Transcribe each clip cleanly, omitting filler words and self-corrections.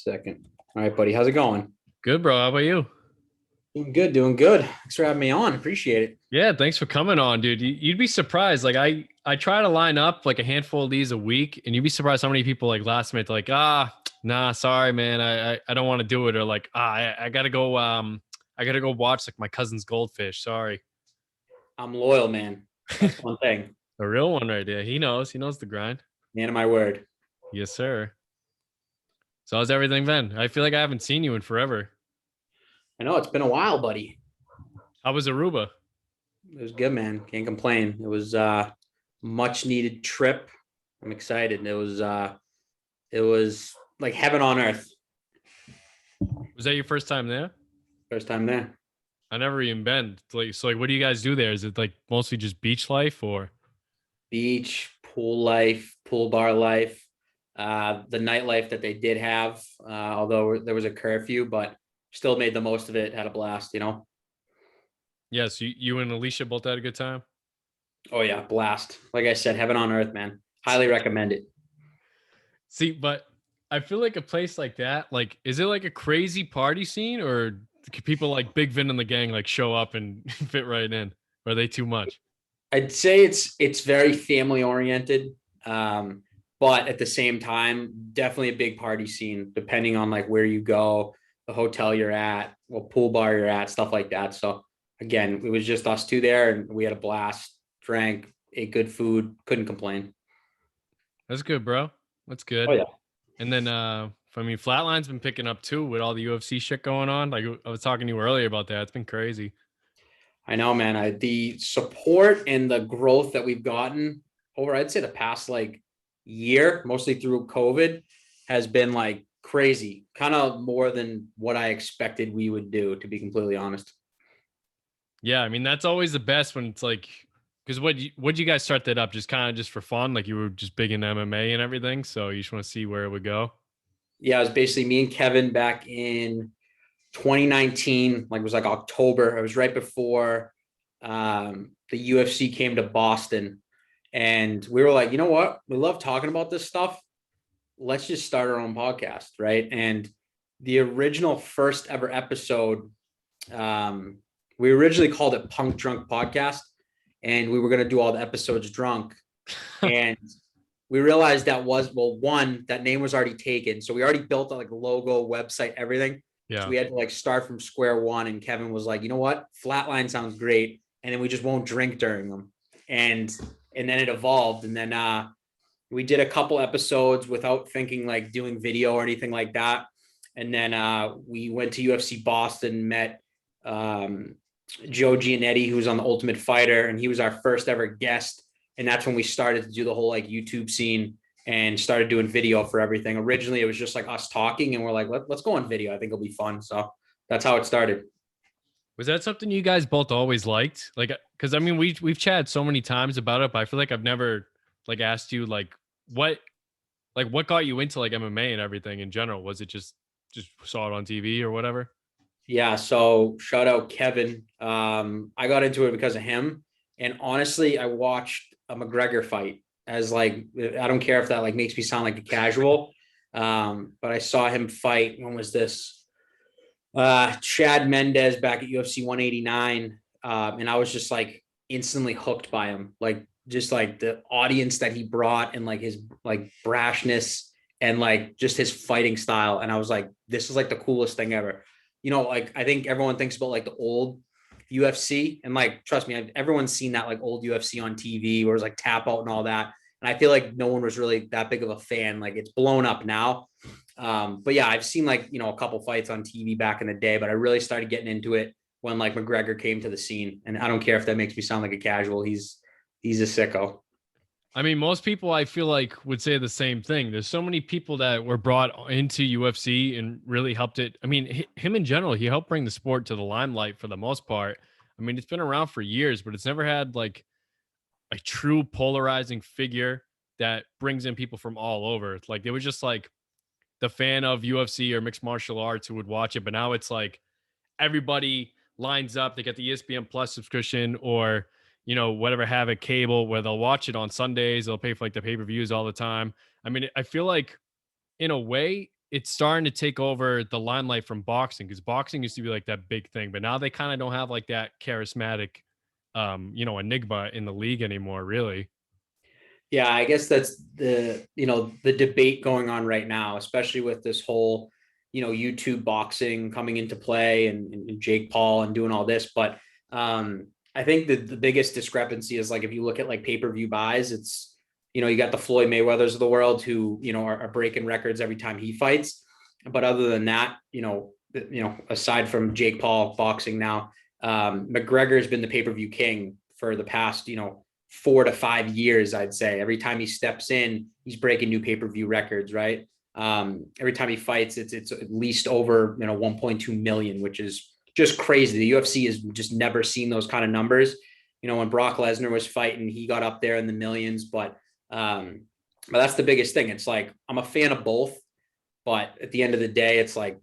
Second. All right, buddy. How's it going? Good, bro. How about you? Doing good, doing good. Thanks for having me on. Appreciate it. Yeah, thanks for coming on, dude. You'd be surprised. Like I try to line up like a handful of these a week, and you'd be surprised how many people like last minute like nah, sorry, man, I don't want to do it, or like I gotta go I gotta go watch like my cousin's goldfish. Sorry, I'm loyal, man. That's one thing. a real one right there. He knows the grind. Man of my word. Yes, sir. So how's everything been? I feel like I haven't seen you in forever. I know it's been a while, buddy. How was Aruba? It was good, man. Can't complain. It was much needed trip. I'm excited. It was like heaven on earth. Was that your first time there? First time there. I never even been. Like, so like, what do you guys do there? Is it like mostly just beach life or? Beach, pool life, pool bar life, the nightlife that they did have, although there was a curfew, but still made the most of it, had a blast. Yes, you and Alicia both had a good time. Oh yeah, blast. Like I said, heaven on earth, man. Highly recommend it. See, but I feel like a place like that, like, is it like a crazy party scene, or can people like Big Vin and the gang like show up and fit right in? Or are they too much? I'd say it's very family oriented. But at the same time, definitely a big party scene, depending on like where you go, the hotel you're at, what pool bar you're at, stuff like that. So again, it was just us two there and we had a blast, drank, ate good food, couldn't complain. That's good, bro. That's Oh good. yeah. And then I mean, Flatline's been picking up too with all the UFC shit going on. Like I was talking to you earlier about that. It's been crazy. I know, man. The support and the growth that we've gotten over, I'd say the past like year, mostly through COVID, has been like crazy. Kind of more than what I expected we would do, to be completely honest. Yeah, I mean that's always the best when it's like, because what you guys start that up just kind of just for fun, like you were just big in MMA and everything, so you just want to see where it would go. Yeah, it was basically me and Kevin back in 2019, like it was like October. It was right before the UFC came to Boston. And we were like, you know what? We love talking about this stuff. Let's just start our own podcast, right? And the original first ever episode, we originally called it Punk Drunk Podcast, and we were going to do all the episodes drunk. And we realized that was, well, one, that name was already taken. So we already built like a logo, website, everything. So Yeah. we had to like start from square one. And Kevin was like, you know what? Flatline sounds great. And then we just won't drink during them. And then it evolved. And then we did a couple episodes without thinking like doing video or anything like that. And then we went to UFC Boston, met Joe Giannetti, who was on the Ultimate Fighter, and he was our first ever guest. And that's when we started to do the whole like YouTube scene and started doing video for everything. Originally, it was just like us talking, and we're like, let's go on video. I think it'll be fun. So that's how it started. Was that something you guys both always liked? Like, because I mean, we've chatted so many times about it, but I feel like I've never like asked you what what got you into like MMA and everything in general? Was it just saw it on TV or whatever? Yeah. So shout out Kevin. I got into it because of him. And honestly, I watched a McGregor fight as like, I don't care if that like makes me sound like a casual. But I saw him fight. When was this? Chad Mendez back at UFC 189. And I was just like instantly hooked by him. Like just like the audience that he brought and like his like brashness and like just his fighting style. And I was like, this is like the coolest thing ever. Like I think everyone thinks about like the old UFC and like, trust me, everyone's seen that like old UFC on TV where it's like tap out and all that. And I feel like no one was really that big of a fan. Like it's blown up now. But yeah, I've seen like, a couple fights on TV back in the day, but I really started getting into it when like McGregor came to the scene. And I don't care if that makes me sound like a casual. He's a sicko. I mean, most people I feel like would say the same thing. There's so many people that were brought into UFC and really helped it. I mean, him in general, he helped bring the sport to the limelight for the most part. I mean, it's been around for years, but it's never had like a true polarizing figure that brings in people from all over. Like it was just like the fan of UFC or mixed martial arts who would watch it, but now it's like everybody lines up. They get the ESPN Plus subscription or whatever have a cable where they'll watch it on Sundays. They'll pay for like the pay-per-views all the time. I mean, I feel like in a way it's starting to take over the limelight from boxing, because boxing used to be like that big thing, but now they kind of don't have like that charismatic, enigma in the league anymore, really. Yeah, I guess that's the debate going on right now, especially with this whole, YouTube boxing coming into play and Jake Paul and doing all this. But I think that the biggest discrepancy is like if you look at like pay-per-view buys, it's you got the Floyd Mayweathers of the world who are breaking records every time he fights. But other than that, aside from Jake Paul boxing now, McGregor has been the pay-per-view king for the past 4 to 5 years, I'd say. Every time he steps in, he's breaking new pay-per-view records, right? Every time he fights, it's at least over 1.2 million, which is just crazy. The UFC has just never seen those kind of numbers. When Brock Lesnar was fighting, he got up there in the millions, but that's the biggest thing. It's like I'm a fan of both, but at the end of the day, it's like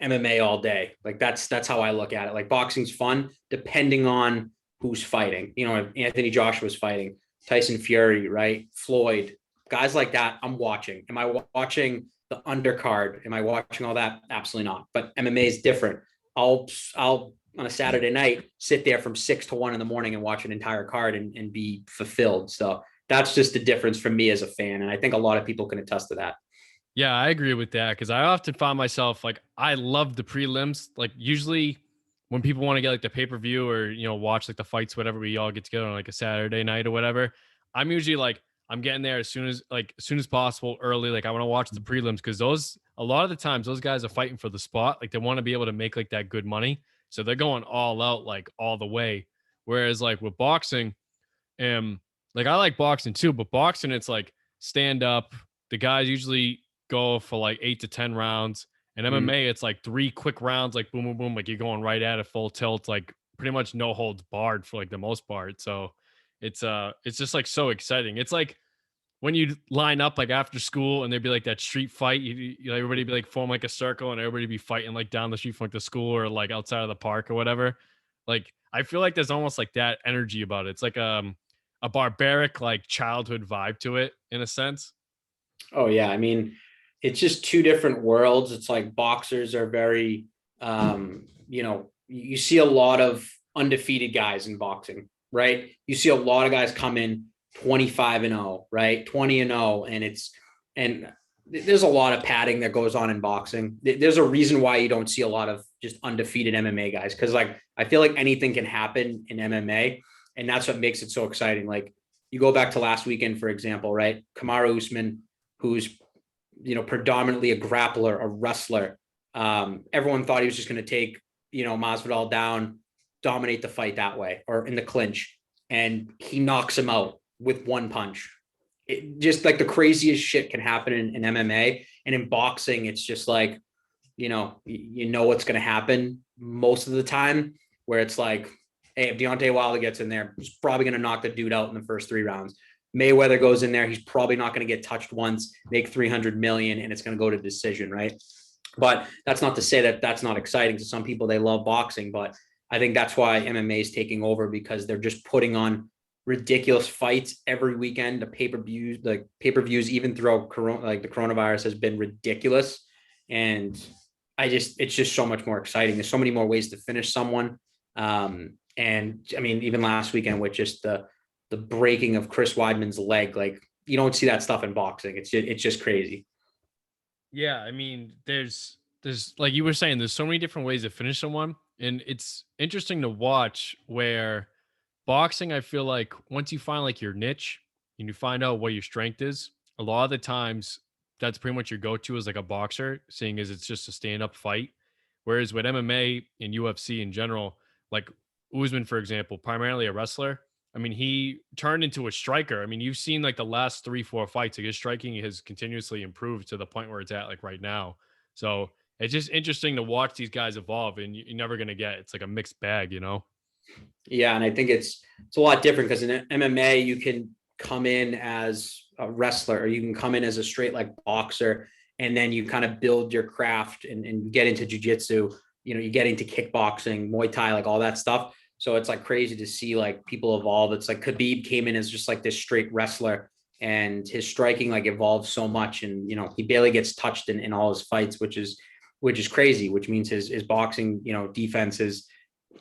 MMA all day. Like that's how I look at it. Like boxing's fun depending on who's fighting. Anthony Joshua's fighting, Tyson Fury, right? Floyd, guys like that, I'm watching. Am I watching the undercard? Am I watching all that? Absolutely not. But MMA is different. I'll on a Saturday night sit there from 6 to 1 in the morning and watch an entire card and be fulfilled. So that's just the difference for me as a fan. And I think a lot of people can attest to that. Yeah, I agree with that, because I often find myself like I love the prelims. Like usually when people want to get like the pay-per-view or watch like the fights, whatever, we all get together on like a Saturday night or whatever. I'm usually like I'm getting there as soon as possible early. Like I want to watch the prelims, because those a lot of the times those guys are fighting for the spot. Like they want to be able to make like that good money. So they're going all out, like all the way. Whereas like with boxing, like I like boxing too, but boxing it's like stand up. The guys usually go for like 8 to 10 rounds. And Mm. MMA, it's like 3 quick rounds, like boom, boom, boom, like you're going right at it full tilt, like pretty much no holds barred for like the most part. So it's just like so exciting. It's like when you line up like after school and there'd be like that street fight, everybody be like form like a circle and everybody be fighting like down the street from like the school or like outside of the park or whatever. Like I feel like there's almost like that energy about it. It's like a barbaric like childhood vibe to it in a sense. Oh yeah, I mean, it's just two different worlds. It's like boxers are very, you see a lot of undefeated guys in boxing, right? You see a lot of guys come in 25-0, right? 20-0, and there's a lot of padding that goes on in boxing. There's a reason why you don't see a lot of just undefeated MMA guys, because like I feel like anything can happen in MMA, and that's what makes it so exciting. Like you go back to last weekend, for example, right? Kamaru Usman, who's predominantly a grappler, a wrestler. Everyone thought he was just going to take Masvidal down, dominate the fight that way or in the clinch, and he knocks him out with one punch. It just like the craziest shit can happen in MMA, and in boxing, it's just like what's going to happen most of the time. Where it's like, hey, if Deontay Wilder gets in there, he's probably going to knock the dude out in the first 3 rounds. Mayweather goes in there, he's probably not going to get touched once, make 300 million, and it's going to go to decision, right? But that's not to say that that's not exciting to some people. They love boxing, but I think that's why MMA is taking over, because they're just putting on ridiculous fights every weekend. The pay-per-views, even throughout Corona, like the coronavirus, has been ridiculous, and it's just so much more exciting. There's so many more ways to finish someone, and I mean, even last weekend with just the breaking of Chris Weidman's leg. Like you don't see that stuff in boxing. It's just crazy. Yeah, I mean, there's like you were saying, there's so many different ways to finish someone, and it's interesting to watch where boxing, I feel like once you find like your niche and you find out what your strength is, a lot of the times that's pretty much your go-to as like a boxer, seeing as it's just a stand-up fight. Whereas with MMA and UFC in general, like Usman, for example, primarily a wrestler. I mean, he turned into a striker. I mean, you've seen like the last 3, 4 fights, like his striking has continuously improved to the point where it's at like right now. So it's just interesting to watch these guys evolve, and you're never gonna get it's like a mixed bag, you know? Yeah, and I think it's a lot different because in MMA you can come in as a wrestler or you can come in as a straight like boxer, and then you kind of build your craft and get into jujitsu. You get into kickboxing, Muay Thai, like all that stuff. So it's like crazy to see like people evolve. It's like Khabib came in as just like this straight wrestler, and his striking like evolved so much. And, you know, he barely gets touched in all his fights, which is crazy, which means his boxing, you know, defense has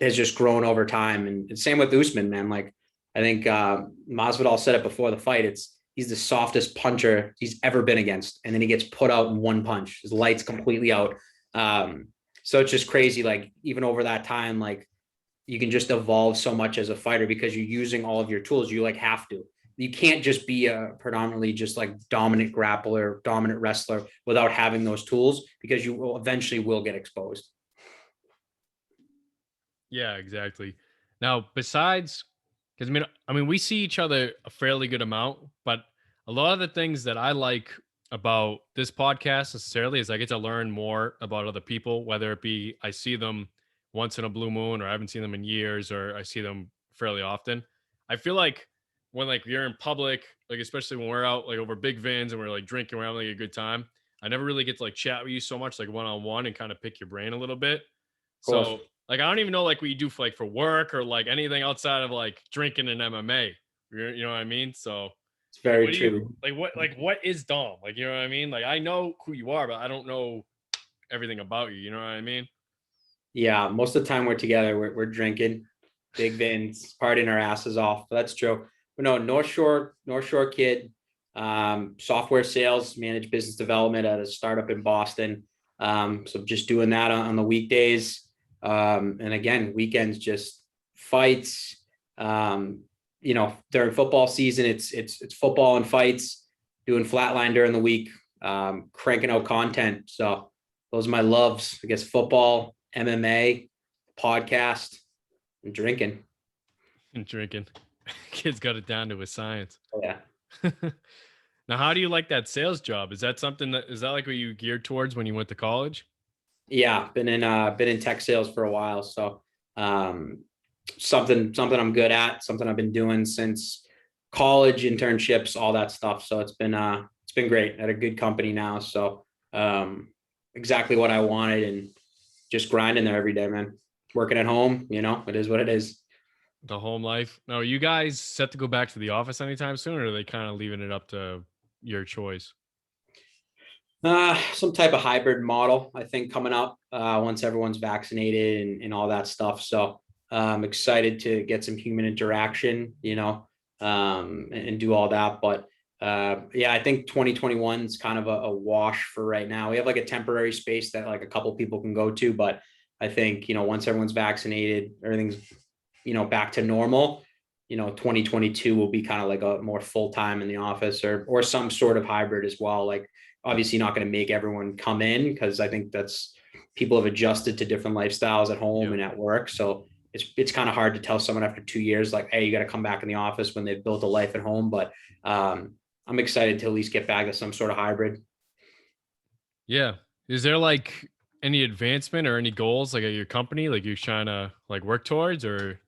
just grown over time. And same with Usman, man. Like, I think Masvidal said it before the fight. He's the softest puncher he's ever been against, and then he gets put out in one punch. His lights completely out. So it's just crazy. Like, even over that time, like, you can just evolve so much as a fighter because you're using all of your tools. You like have to. You can't just be a predominantly just like dominant grappler, dominant wrestler without having those tools, because you will eventually get exposed. Yeah, exactly. Now, besides, because I mean, we see each other a fairly good amount, but a lot of the things that I like about this podcast necessarily is I get to learn more about other people, whether it be I see them once in a blue moon, or I haven't seen them in years, or I see them fairly often. I feel like when like you're in public, like especially when we're out like over big vins and we're like drinking, we're having like a good time. I never really get to like chat with you so much, like one on one, and kind of pick your brain a little bit. Of course. So like I don't even know like what you do for like for work or like anything outside of like drinking and MMA. You know what I mean? So It's like very what do you true. like what is Dom? Like you know what I mean? Like I know who you are, but I don't know everything about you. You know what I mean? Yeah, most of the time we're together, we're drinking, big vins, partying our asses off. That's true. But no, North Shore kid, software sales, managed business development at a startup in Boston. So just doing that on the weekdays. And again, weekends, just fights. You know, during football season, it's football and fights, doing flatline during the week, cranking out content. So those are my loves, I guess: football, MMA, podcast, and drinking. And drinking. Kid's got it down to a science. Oh, yeah. Now, how do you like that sales job? Is that something that is that like what you geared towards when you went to college? Yeah, been in tech sales for a while. So um something I'm good at, something I've been doing since college, internships, all that stuff. So it's been great at a good company now. So exactly what I wanted, and just grinding there every day, man. Working at home, you know, it is what it is. The home life. Now, are you guys set to go back to the office anytime soon, or are they kind of leaving it up to your choice? Some type of hybrid model, I think, coming up once everyone's vaccinated and all that stuff. So I'm excited to get some human interaction, you know, and do all that. But yeah, I think 2021 is kind of a wash for right now. We have like a temporary space that like a couple people can go to, but I think, you know, once everyone's vaccinated, everything's, you know, back to normal. You know, 2022 will be kind of like a more full time in the office, or some sort of hybrid as well. Like, obviously not going to make everyone come in, because I think that's, people have adjusted to different lifestyles at home Yeah. and at work. So it's kind of hard to tell someone after 2 years, like, hey, you got to come back in the office, when they've built a life at home. But I'm excited to at least get back to some sort of hybrid. Yeah. Is there like any advancement or any goals like at your company, like you're trying to like work towards, or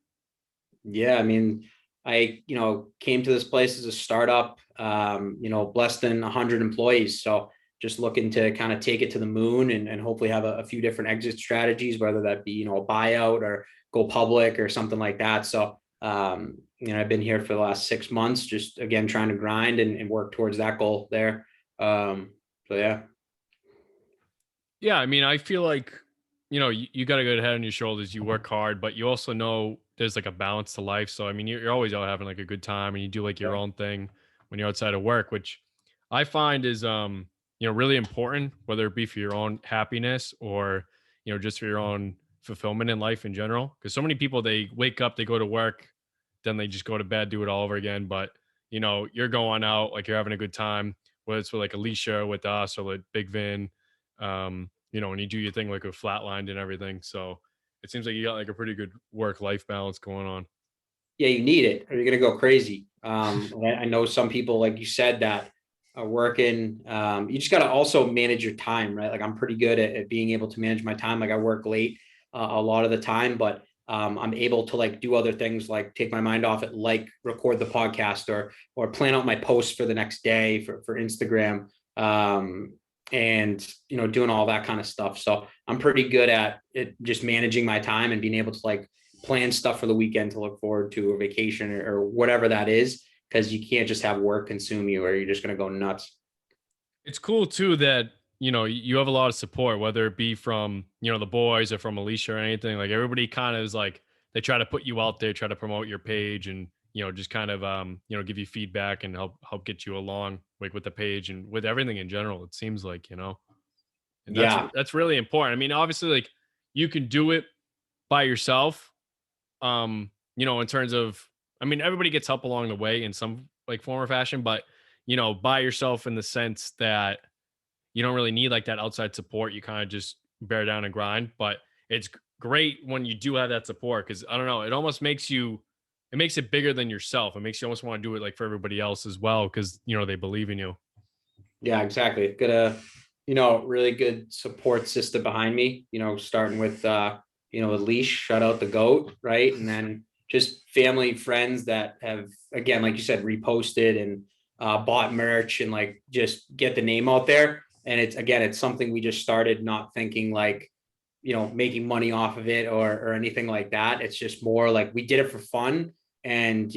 Yeah, I mean, I, you know, came to this place as a startup, you know, less than 100 employees. So just looking to kind of take it to the moon, and hopefully have a few different exit strategies, whether that be, you know, a buyout or go public or something like that. So, you know, I've been here for the last 6 months, just again, trying to grind and work towards that goal there. So yeah. yeah, I mean, I feel like, you got a good head on your shoulders. You work hard, but you also know there's like a balance to life. So, I mean, you're always out having like a good time, and you do like your own thing when you're outside of work, which I find is, really important, whether it be for your own happiness or, just for your own fulfillment in life in general. Cause so many people, they wake up, they go to work, then they just go to bed, do it all over again. But, you're going out, like you're having a good time, whether it's with like Alicia, with us, or like Big Vin, and you do your thing like with flatlined and everything. So it seems like you got like a pretty good work life balance going on. Yeah, you need it, or you're gonna go crazy. I know some people, like you said, that are working. You just got to also manage your time, right? Like, I'm pretty good at being able to manage my time. Like, I work late a lot of the time, but I'm able to like do other things, like take my mind off it, like record the podcast, or plan out my posts for the next day for Instagram. And, you know, doing all that kind of stuff. So I'm pretty good at it, just managing my time and being able to like plan stuff for the weekend to look forward to, or vacation, or whatever that is. because you can't just have work consume you or you're just going to go nuts. It's cool too that, you have a lot of support, whether it be from, the boys or from Alicia or anything. Like everybody kind of is like, they try to put you out there, try to promote your page and, just kind of, give you feedback and help get you along like with the page and with everything in general. It seems like, and Yeah. that's really important. I mean, obviously like you can do it by yourself. In terms of, I mean, everybody gets help along the way in some like form or fashion, but, by yourself in the sense that, you don't really need like that outside support. You kind of just bear down and grind. But it's great when you do have that support because I don't know, it almost makes you, it makes it bigger than yourself. It makes you almost want to do it like for everybody else as well because they believe in you. Yeah, exactly. Got a, really good support system behind me, starting with, with Leash, shout out the goat, right? And then just family, friends that have, again, like you said, reposted and bought merch and like just get the name out there. And it's something we just started not thinking like, making money off of it or anything like that. It's just more like we did it for fun and,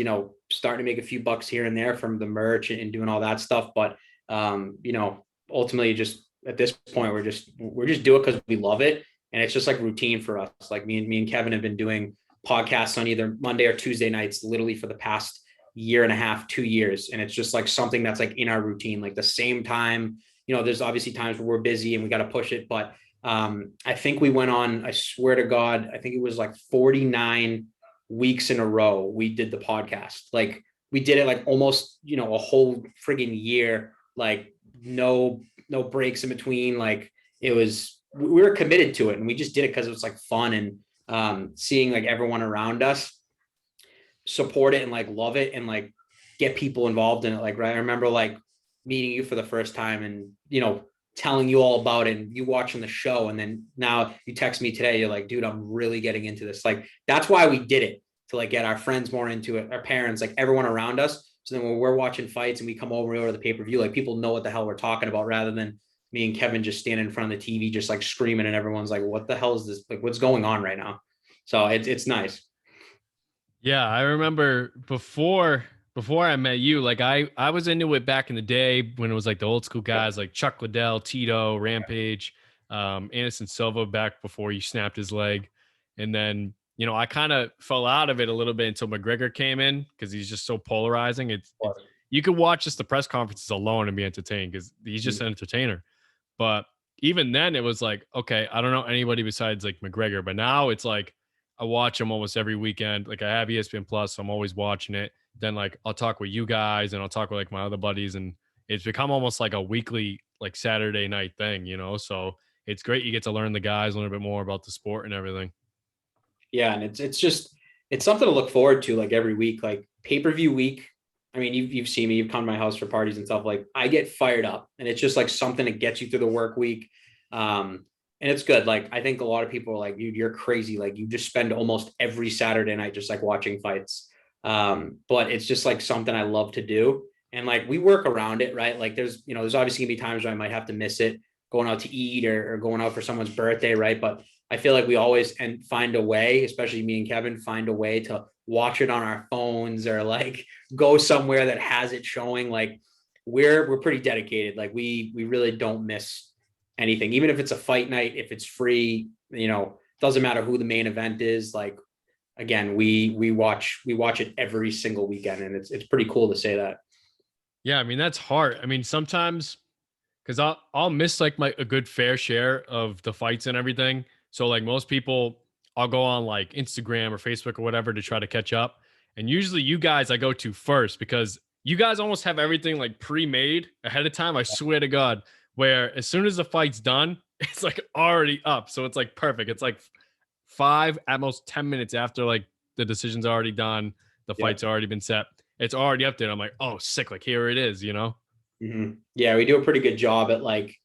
starting to make a few bucks here and there from the merch and doing all that stuff. But ultimately just at this point, we're just do it because we love it. And it's just like routine for us. Like me and Kevin have been doing podcasts on either Monday or Tuesday nights, literally for the past year and a half, 2 years. And it's just like something that's like in our routine, like the same time, there's obviously times where we're busy and we got to push it. But I think we went on, I swear to God, I think it was like 49 weeks in a row. We did the podcast. Like we did it like almost, a whole friggin' year, like no breaks in between. Like we were committed to it and we just did it because it was like fun and seeing like everyone around us support it and like love it and like get people involved in it. Like, right. I remember like meeting you for the first time and, telling you all about it and you watching the show. And then now you text me today, you're like, dude, I'm really getting into this. Like, that's why we did it, to like get our friends more into it, our parents, like everyone around us. So then when we're watching fights and we come over to the pay-per-view, like people know what the hell we're talking about rather than me and Kevin just standing in front of the TV, just like screaming and everyone's like, what the hell is this? Like, what's going on right now? So it's nice. Yeah, I remember before I met you, like I was into it back in the day when it was like the old school guys like Chuck Liddell, Tito, Rampage, Anderson Silva back before he snapped his leg. And then, I kind of fell out of it a little bit until McGregor came in because he's just so polarizing. It's you could watch just the press conferences alone and be entertained because he's just an entertainer. But even then it was like, okay, I don't know anybody besides like McGregor, but now it's like I watch him almost every weekend. Like I have ESPN Plus, so I'm always watching it. Then like I'll talk with you guys and I'll talk with like my other buddies, and it's become almost like a weekly like Saturday night thing. So it's great. You get to learn the guys a little bit more about the sport and everything. Yeah, and it's something to look forward to like every week, like pay-per-view week. I mean, you've seen me, you've come to my house for parties and stuff. Like I get fired up and it's just like something to get you through the work week. And it's good. Like I think a lot of people are like, dude, you're crazy. Like you just spend almost every Saturday night just like watching fights. But it's just like something I love to do. And like we work around it, right? Like there's obviously gonna be times where I might have to miss it, going out to eat or going out for someone's birthday, right? But I feel like we always and find a way, especially me and Kevin, find a way to watch it on our phones or like go somewhere that has it showing. Like we're pretty dedicated. Like we really don't miss anything, even if it's a fight night, if it's free, doesn't matter who the main event is. Like again, we watch it every single weekend, and it's pretty cool to say that. Yeah, I mean that's hard. I mean sometimes because I'll miss like a good fair share of the fights and everything. So like most people, I'll go on like Instagram or Facebook or whatever to try to catch up. And usually you guys I go to first because you guys almost have everything like pre-made ahead of time. I swear to God, where as soon as the fight's done, it's like already up. So it's like perfect. It's like 5 at most 10 minutes after like the decision's already done, the Yeah. fight's already been set. It's already up there. I'm like, oh, sick. Like here it is. Mm-hmm. Yeah, we do a pretty good job at like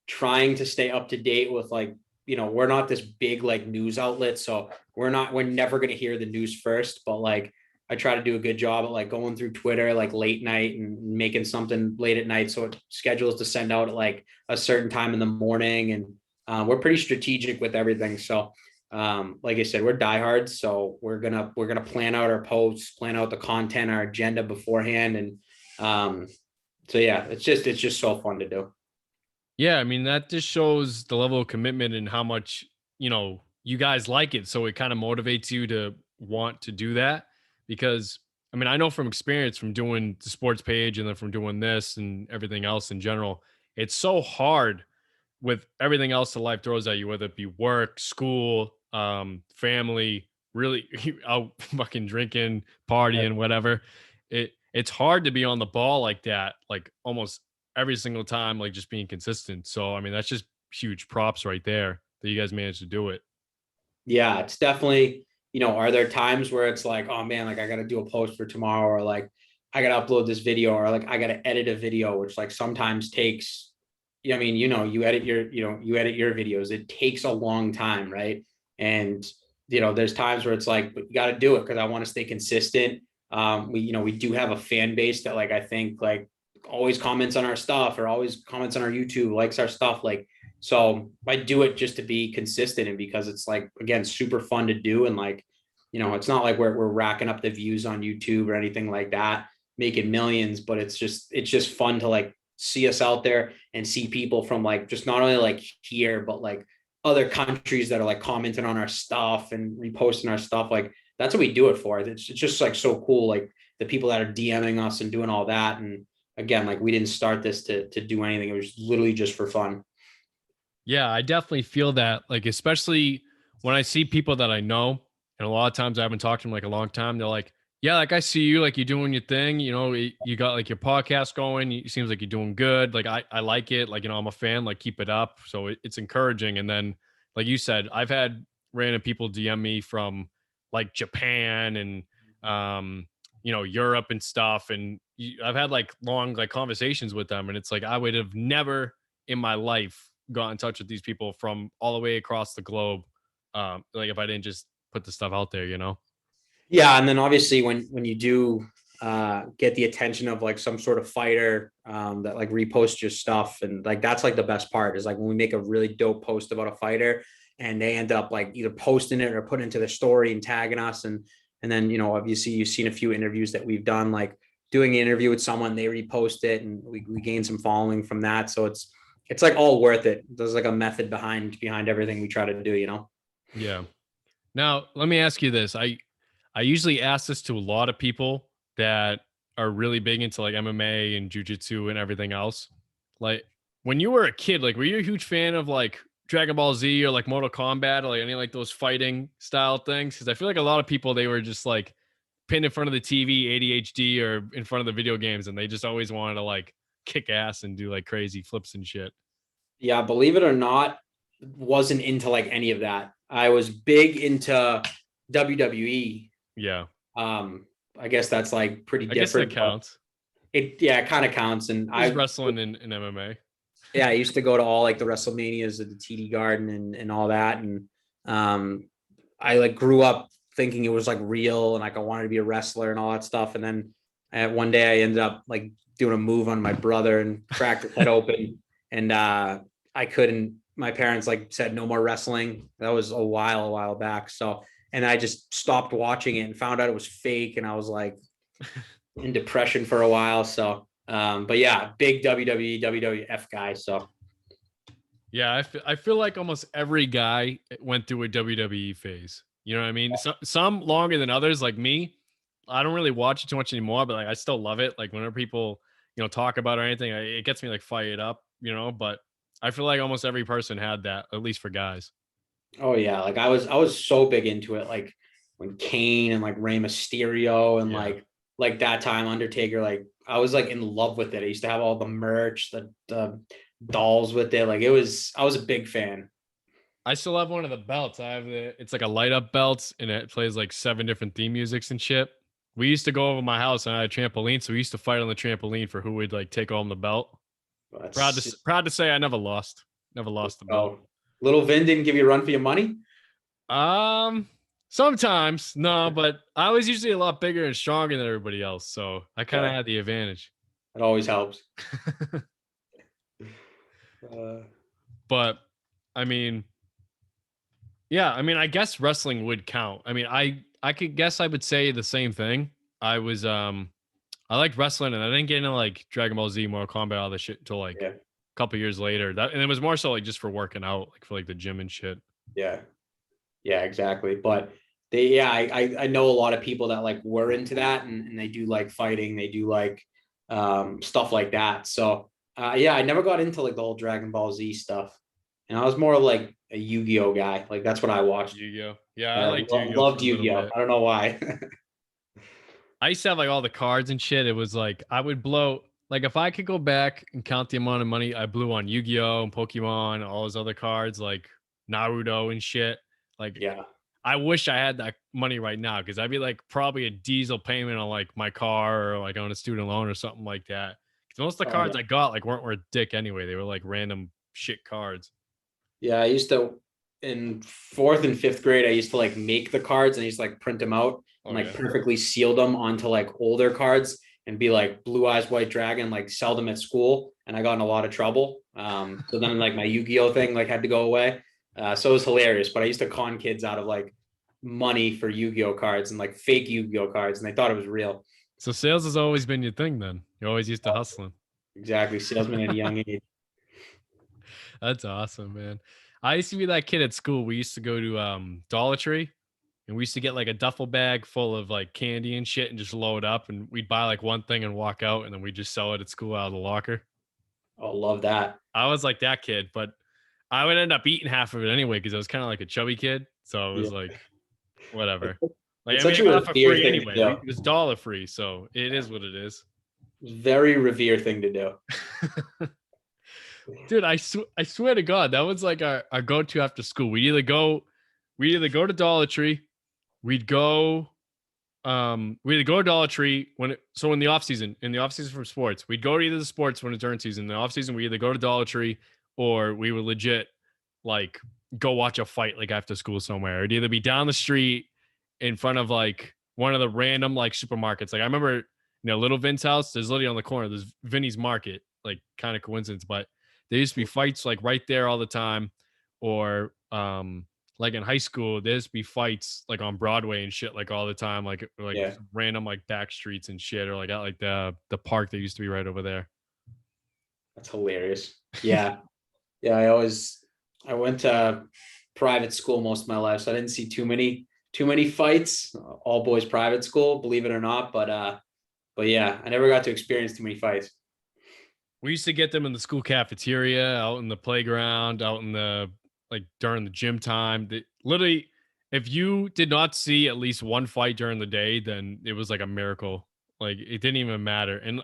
trying to stay up to date with like, we're not this big like news outlet, so we're never going to hear the news first, but like I try to do a good job at like going through Twitter like late night and making something late at night so it schedules to send out at like a certain time in the morning, and we're pretty strategic with everything. So Like I said, we're diehards, so we're gonna plan out our posts, plan out the content, our agenda beforehand, and so yeah, it's just so fun to do. Yeah, I mean that just shows the level of commitment and how much, you guys like it. So it kind of motivates you to want to do that because I mean, I know from experience from doing the sports page and then from doing this and everything else in general, it's so hard with everything else that life throws at you, whether it be work, school, family, really out fucking drinking, partying, whatever. It's hard to be on the ball like that, like almost every single time, like just being consistent. So I mean, that's just huge props right there that you guys managed to do it. Yeah, it's definitely, are there times where it's like, oh man, like I got to do a post for tomorrow, or like I got to upload this video, or like I got to edit a video, which like sometimes takes, I mean, you edit your videos, it takes a long time, right? And, there's times where it's like, but you got to do it because I want to stay consistent. We do have a fan base that like, I think like always comments on our stuff or always comments on our YouTube, likes our stuff. Like, so I do it just to be consistent and because it's like, again, super fun to do. And like, it's not like we're racking up the views on YouTube or anything like that, making millions, but it's just fun to like see us out there and see people from like, just not only like here, but like other countries that are like commenting on our stuff and reposting our stuff. Like that's what we do it for. It's just like so cool. Like the people that are DMing us and doing all that. And again, like we didn't start this to do anything. It was literally just for fun. Yeah, I definitely feel that. Like, especially when I see people that I know, and a lot of times I haven't talked to them like a long time. They're like, "Yeah, like I see you, like you're doing your thing. You got like your podcast going. It seems like you're doing good. Like I like it. Like I'm a fan. Like keep it up." So it's encouraging. And then, like you said, I've had random people DM me from like Japan and Europe and stuff, and I've had like long like conversations with them, and it's like I would have never in my life got in touch with these people from all the way across the globe. Like if I didn't just put the stuff out there. Yeah, and then obviously when you do get the attention of like some sort of fighter that like reposts your stuff, and like that's like the best part is like when we make a really dope post about a fighter and they end up like either posting it or putting it into their story and tagging us, and then obviously you've seen a few interviews that we've done, like doing an interview with someone, they repost it and we gain some following from that. So it's like all worth it. There's like a method behind everything we try to do. Yeah. Now let me ask you this. I usually ask this to a lot of people that are really big into like MMA and jujitsu and everything else. Like when you were a kid, like were you a huge fan of like Dragon Ball Z or like Mortal Kombat or like any like those fighting style things? Because I feel like a lot of people they were just like pinned in front of the TV, ADHD, or in front of the video games, and they just always wanted to like kick ass and do like crazy flips and shit. Yeah, believe it or not, wasn't into like any of that. I was big into WWE. Yeah, I guess that's like pretty I guess that different, but counts. it kind of counts. And It was wrestling in MMA. yeah, I used to go to all like the WrestleManias at the TD Garden and all that. And um, I like grew up thinking it was like real and like I wanted to be a wrestler and all that stuff. And then one day I ended up like doing a move on my brother and cracked his head open. And I couldn't, my parents like said no more wrestling. That was a while back. So, and I just stopped watching it and found out it was fake. And I was like in depression for a while. So, but yeah, big WWE, WWF guy. So, Yeah, I feel like almost every guy went through a WWE phase. You know what I mean? Some longer than others. Like me, I don't really watch it too much anymore, but like I still love it. Like whenever people talk about it or anything, it gets me like fired up. But I feel like almost every person had that, at least for guys. oh yeah, like I was so big into it. Like when Kane and like Rey Mysterio and Yeah. like that time Undertaker, like I was like in love with it. I used to have all the merch, the dolls with it. Like I was a big fan. I still have one of the belts. It's like a light up belt and it plays like 7 different theme musics and shit. We used to go over my house and I had a trampoline, so we used to fight on the trampoline for who would like take home the belt. That's Proud to say I never lost. Never lost the belt. oh, little Vin didn't give you a run for your money. Um Sometimes, no, but I was usually a lot bigger and stronger than everybody else, so I kind of Yeah, had the advantage. it always helps. Uh, But I mean, Yeah, I mean, I guess wrestling would count. I mean, I could guess I would say the same thing. I was I liked wrestling and I didn't get into like Dragon Ball Z, Mortal Kombat, all this shit until like Yeah, a couple years later. That and it was more so like just for working out, like for like the gym and shit. yeah, yeah, exactly. But they, yeah, I know a lot of people that like were into that, and they do like fighting, they do like stuff like that. So yeah, I never got into like the whole Dragon Ball Z stuff, and I was more of like a Yu-Gi-Oh guy. Like that's what I watched. Yu-Gi-Oh. Yeah, I Yeah, liked Yu-Gi-Oh for loved a little Yu-Gi-Oh. bit. I don't know why. I used to have like all the cards and shit. It was like I would blow like if I could go back and count the amount of money I blew on Yu-Gi-Oh and Pokemon, and all those other cards like Naruto and shit. Like Yeah. I wish I had that money right now because I'd be like probably a diesel payment on like my car or like on a student loan or something like that. Because most of the Oh cards yeah. I got like weren't worth dick anyway. They were like random shit cards. Yeah, I used to in fourth and fifth grade, I used to like make the cards and I used to like print them out and Oh like yeah. perfectly seal them onto like older cards and be like Blue Eyes White Dragon, like sell them at school. And I got in a lot of trouble. So then like my Yu-Gi-Oh thing like had to go away. So it was hilarious. But I used to con kids out of like money for Yu-Gi-Oh cards and like fake Yu-Gi-Oh cards, and they thought it was real. So sales has always been your thing then. You're always used to hustling. Exactly, salesman at a young age. That's awesome, man. I used to be that kid at school. We used to go to Dollar Tree and we used to get like a duffel bag full of like candy and shit and just load up and we'd buy like one thing and walk out and then we'd just sell it at school out of the locker. Oh, love that. I was like that kid, but I would end up eating half of it anyway because I was kind of like a chubby kid. So it Yeah, was like whatever. Like it's I mean, such I a got it for revere free thing to anyway. do. It was dollar free, so it is what it is. Very revere thing to do. Dude, I swear to God, that was like our go to after school. We either go to Dollar Tree, we'd go we either go to Dollar Tree so in the off season for sports, we'd go to either the sports when it's during season. In the off season, we either go to Dollar Tree or we would legit like go watch a fight like after school somewhere. It'd either be down the street in front of like one of the random like supermarkets. Like I remember, Little Vin's house, there's literally on the corner, there's Vinny's Market, like kind of coincidence, but there used to be fights like right there all the time. Or like in high school, there's be fights like on Broadway and shit like all the time, like Yeah, random like back streets and shit, or like at like the park that used to be right over there. that's hilarious. Yeah, yeah. I went to private school most of my life, so I didn't see too many fights. All boys private school, believe it or not. But yeah, I never got to experience too many fights. We used to get them in the school cafeteria, out in the playground, out in the like during the gym time. Literally, if you did not see at least one fight during the day, then it was like a miracle. Like it didn't even matter. And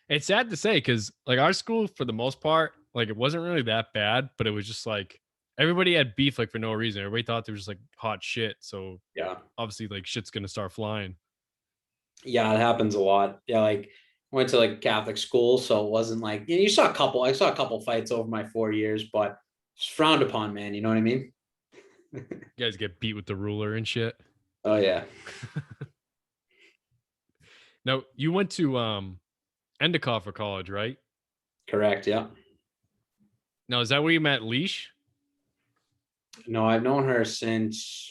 it's sad to say because like our school, for the most part, like it wasn't really that bad, but it was just like everybody had beef like for no reason. Everybody thought they were just like hot shit. So Yeah, obviously, like shit's gonna start flying. yeah, it happens a lot. Yeah, like went to like Catholic school, so it wasn't like, you saw a couple. I saw a couple fights over my 4 years, but it's frowned upon, man. You know what I mean? You guys get beat with the ruler and shit. Oh yeah, Now you went to Endicott for college, right? correct. Yeah. Now is that where you met Leash? No, I've known her since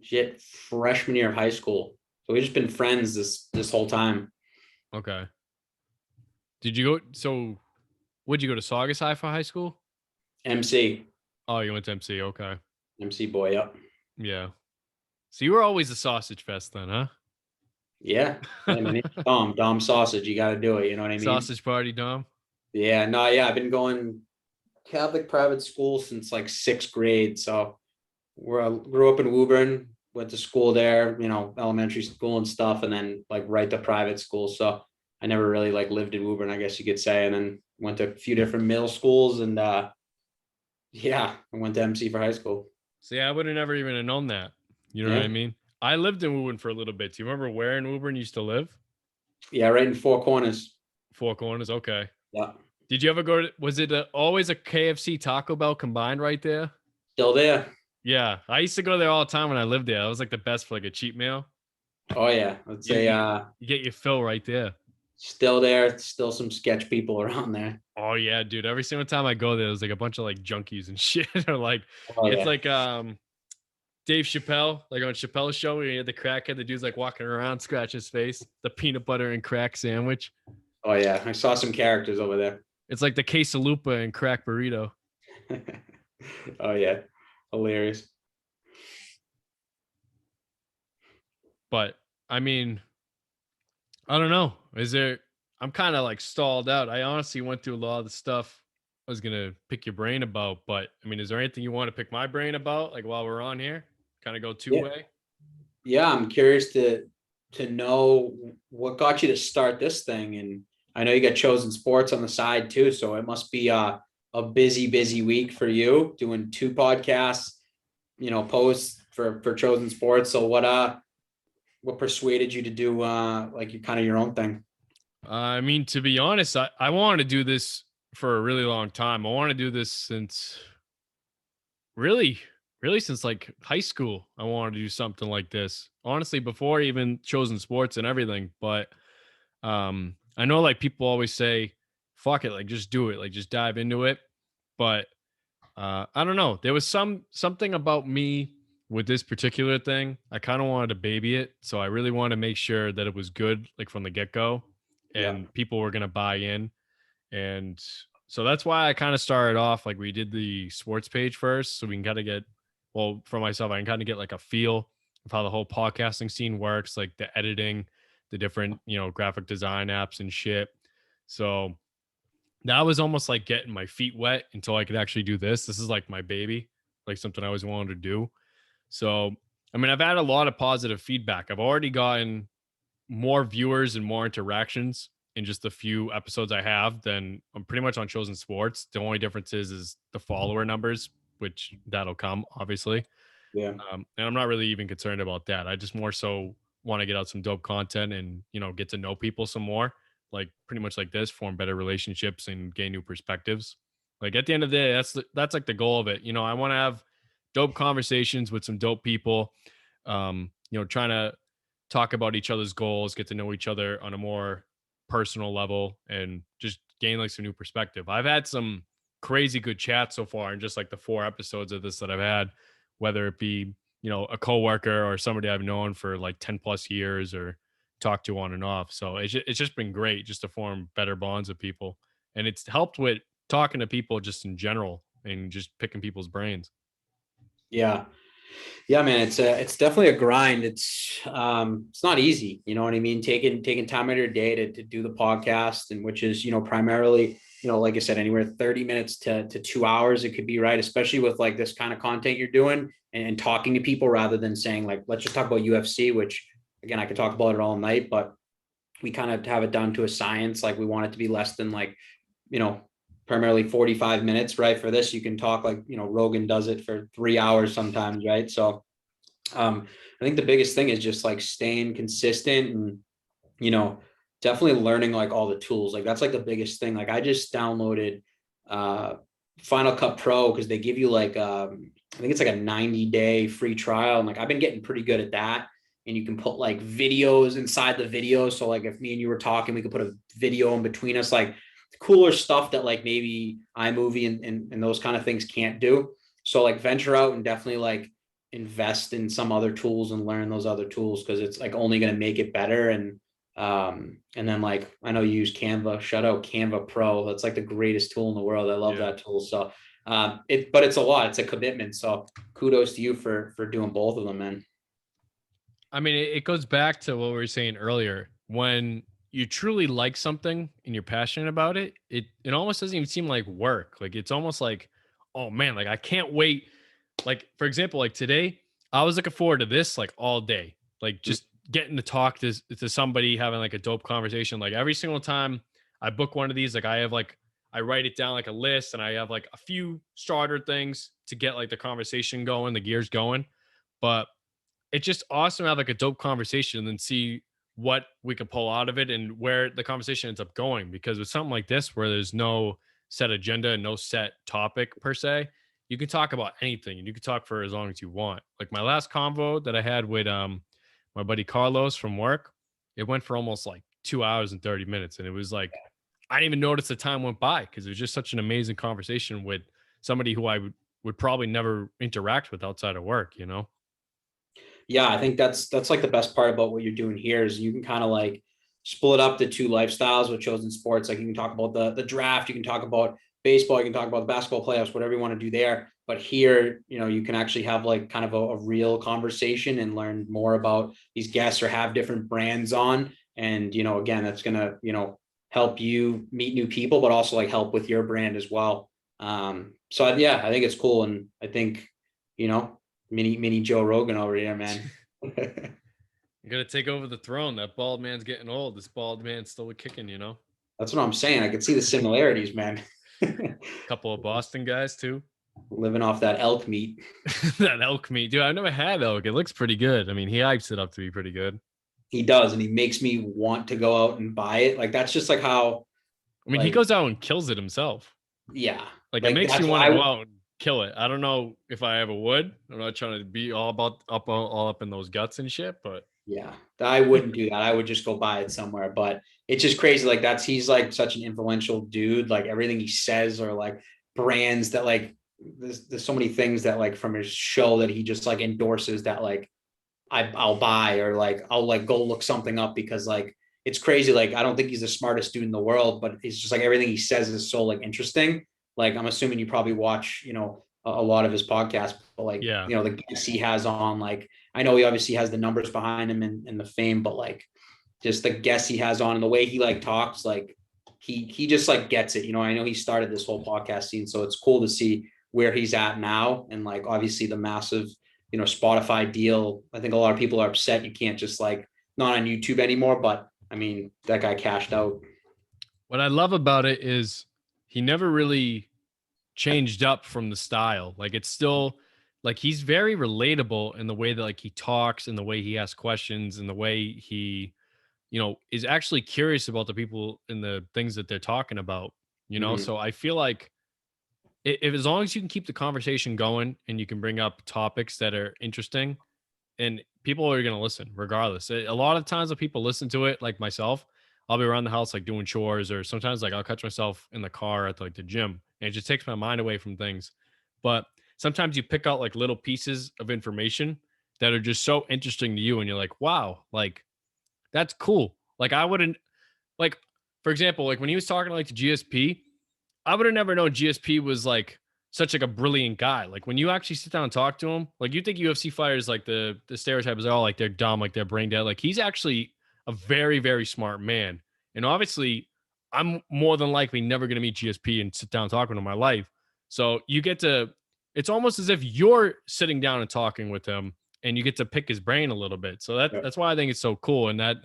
shit freshman year of high school. So we've just been friends this whole time. Okay. Did you go? So, would you go to Saugus High for high school? MC, Oh, you went to MC. Okay. MC boy. Yep. Yeah. So you were always a sausage fest then, huh? Yeah. Yeah, man. Dom sausage. You got to do it. You know what I mean? Sausage party, Dom. Yeah. No. Yeah. I've been going Catholic private school since like sixth grade. So I grew up in Woburn, went to school there. Elementary school and stuff, and then like right to private school. So I never really like lived in Woburn, I guess you could say, and then went to a few different middle schools, and yeah, I went to MC for high school. See, I would have never even have known that. You know what Yeah. I mean? I lived in Woburn for a little bit. Do you remember where in Woburn you used to live? Yeah. Right in Four Corners. Four Corners. Okay. Yeah. Did you ever go to? Was it always a KFC Taco Bell combined right there? Still there. Yeah, I used to go there all the time when I lived there. It was like the best for like a cheap meal. Oh yeah. Let's You, say you, you get your fill right there. still there. Still some sketch people around there. Oh yeah, dude. Every single time I go there, there's like a bunch of like junkies and shit. Or like Oh it's yeah. like Dave Chappelle, like on Chappelle's show, where he had the crackhead, the dude's like walking around, scratching his face, the peanut butter and crack sandwich. Oh yeah, I saw some characters over there. It's like the quesalupa and crack burrito. Oh yeah, hilarious. But I mean, I don't know. Is there? I'm kind of like stalled out. I honestly went through a lot of the stuff I was gonna pick your brain about, but I mean, is there anything you want to pick my brain about? Like while we're on here, kind of go two Yeah, way. yeah. I'm curious to know what got you to start this thing, and I know you got chosen sports on the side too, so it must be a busy week for you doing two podcasts, posts for chosen sports. So what persuaded you to do like your kind of your own thing? I mean, to be honest, I wanted to do this for a really long time. I want to do this since really, really since like high school. I wanted to do something like this. Honestly, before even chosen sports and everything. But I know like people always say, fuck it, like just do it, like just dive into it. But I don't know. There was something about me with this particular thing. I kind of wanted to baby it. So I really wanted to make sure that it was good, like from the get-go, Yeah, and people were gonna buy in. And so that's why I kind of started off like we did the sports page first. So we can kind of get, well, for myself, I can kind of get like a feel of how the whole podcasting scene works, like the editing, the different, graphic design apps and shit. So that was almost like getting my feet wet until I could actually do this. This is like my baby, like something I always wanted to do. So, I mean, I've had a lot of positive feedback. I've already gotten more viewers and more interactions in just the few episodes I have than I'm pretty much on Chosen Sports. The only difference is the follower numbers, which that'll come obviously. yeah, And I'm not really even concerned about that. I just more so want to get out some dope content and get to know people some more, like pretty much like this, form better relationships and gain new perspectives. Like at the end of the day, that's like the goal of it. I want to have dope conversations with some dope people. Trying to talk about each other's goals, get to know each other on a more personal level, and just gain like some new perspective. I've had some crazy good chats so far in just like the 4 episodes of this that I've had, whether it be, a coworker or somebody I've known for like 10 plus years or talked to on and off. So it's just been great just to form better bonds with people. And it's helped with talking to people just in general and just picking people's brains. yeah. Yeah, man, it's definitely a grind. It's not easy, you know what I mean? Taking time out of your day to do the podcast, and which is, primarily, like I said, anywhere 30 minutes to 2 hours it could be, right? Especially with like this kind of content you're doing, and talking to people rather than saying like, let's just talk about UFC, which again I could talk about it all night, but we kind of have it down to a science. Like we want it to be less than like, you know, primarily 45 minutes, right? For this, you can talk like, Rogan does it for 3 hours sometimes, right? So I think the biggest thing is just like staying consistent and, you know, definitely learning like all the tools. Like that's like the biggest thing. Like I just downloaded uh Final Cut Pro because they give you like I think it's like a 90-day free trial. And like I've been getting pretty good at that. And you can put like videos inside the video. So like if me and you were talking, we could put a video in between us, like cooler stuff that like maybe iMovie and those kind of things can't do. So like venture out and definitely like invest in some other tools and learn those other tools because it's like only going to make it better. And then like I know you use Canva. Shout out Canva Pro. That's like the greatest tool in the world. I love Yeah. that tool. So but it's a lot. It's a commitment. So kudos to you for doing both of them, man. I mean, it goes back to what we were saying earlier. When you truly like something and you're passionate about it, it almost doesn't even seem like work. Like it's almost like, oh man, like I can't wait. Like for example, like today, I was looking forward to this like all day. Like just getting to talk to somebody, having like a dope conversation. Like every single time I book one of these, like I write it down like a list, and I have like a few starter things to get like the conversation going, the gears going. But it's just awesome to have like a dope conversation and then see what we could pull out of it and where the conversation ends up going. Because with something like this, where there's no set agenda and no set topic per se, you can talk about anything and you can talk for as long as you want. Like my last convo that I had with my buddy Carlos from work, it went for almost like 2 hours and 30 minutes. And it was like I didn't even notice the time went by because it was just such an amazing conversation with somebody who I would probably never interact with outside of work, you know? Yeah, I think that's like the best part about what you're doing here is you can kind of like split up the two lifestyles with chosen sports. Like you can talk about the draft, you can talk about baseball, you can talk about the basketball playoffs, whatever you want to do there. But here, you can actually have like kind of a real conversation and learn more about these guests or have different brands on. And again, that's gonna, help you meet new people, but also like help with your brand as well. So yeah, I think it's cool. And I think, you know, mini Joe Rogan over here, man. I'm gonna take over the throne. That bald man's getting old. This bald man's still kicking, you know. That's what I'm saying. I can see the similarities, man. Couple of Boston guys too. Living off that elk meat. That elk meat, dude. I've never had elk. It looks pretty good. I mean, he hypes it up to be pretty good. He does, and he makes me want to go out and buy it. Like that's just like how, I mean, he like, goes out and kills it himself. yeah, Like it like makes that's you want to why go out and kill it. I don't know if I ever would. I'm not trying to be all about all up in those guts and shit, but yeah, I wouldn't do that. I would just go buy it somewhere. But it's just crazy. Like he's like such an influential dude. Like everything he says or like brands that like there's so many things that like from his show that he just like endorses that like I'll buy or like I'll like go look something up because like it's crazy. Like I don't think he's the smartest dude in the world, but it's just like everything he says is so like interesting. Like I'm assuming you probably watch, a lot of his podcasts, but like, yeah. the guests he has on, like I know he obviously has the numbers behind him and the fame, but like just the guests he has on and the way he like talks, like he just like gets it. I know he started this whole podcast scene, so it's cool to see where he's at now and like obviously the massive Spotify deal. I think a lot of people are upset you can't just like not on YouTube anymore, but I mean that guy cashed out. What I love about it is he never really changed up from the style. Like it's still like he's very relatable in the way that like he talks and the way he asks questions and the way he, is actually curious about the people and the things that they're talking about. Mm-hmm. So I feel like if as long as you can keep the conversation going and you can bring up topics that are interesting and people are going to listen regardless. A lot of times when people listen to it, like myself, I'll be around the house like doing chores, or sometimes like I'll catch myself in the car at like the gym, and it just takes my mind away from things. But sometimes you pick out like little pieces of information that are just so interesting to you, and you're like, wow, like that's cool. Like I wouldn't like, for example, like when he was talking like to GSP, I would have never known GSP was like such like a brilliant guy. Like when you actually sit down and talk to him, like you think UFC fighters like the stereotype is all like they're dumb, like they're brain dead. Like he's actually a very, very smart man. And obviously, I'm more than likely never gonna meet GSP and sit down and talk with him in my life. So you get to it's almost as if you're sitting down and talking with him and you get to pick his brain a little bit. So Yeah. that's why I think it's so cool. And that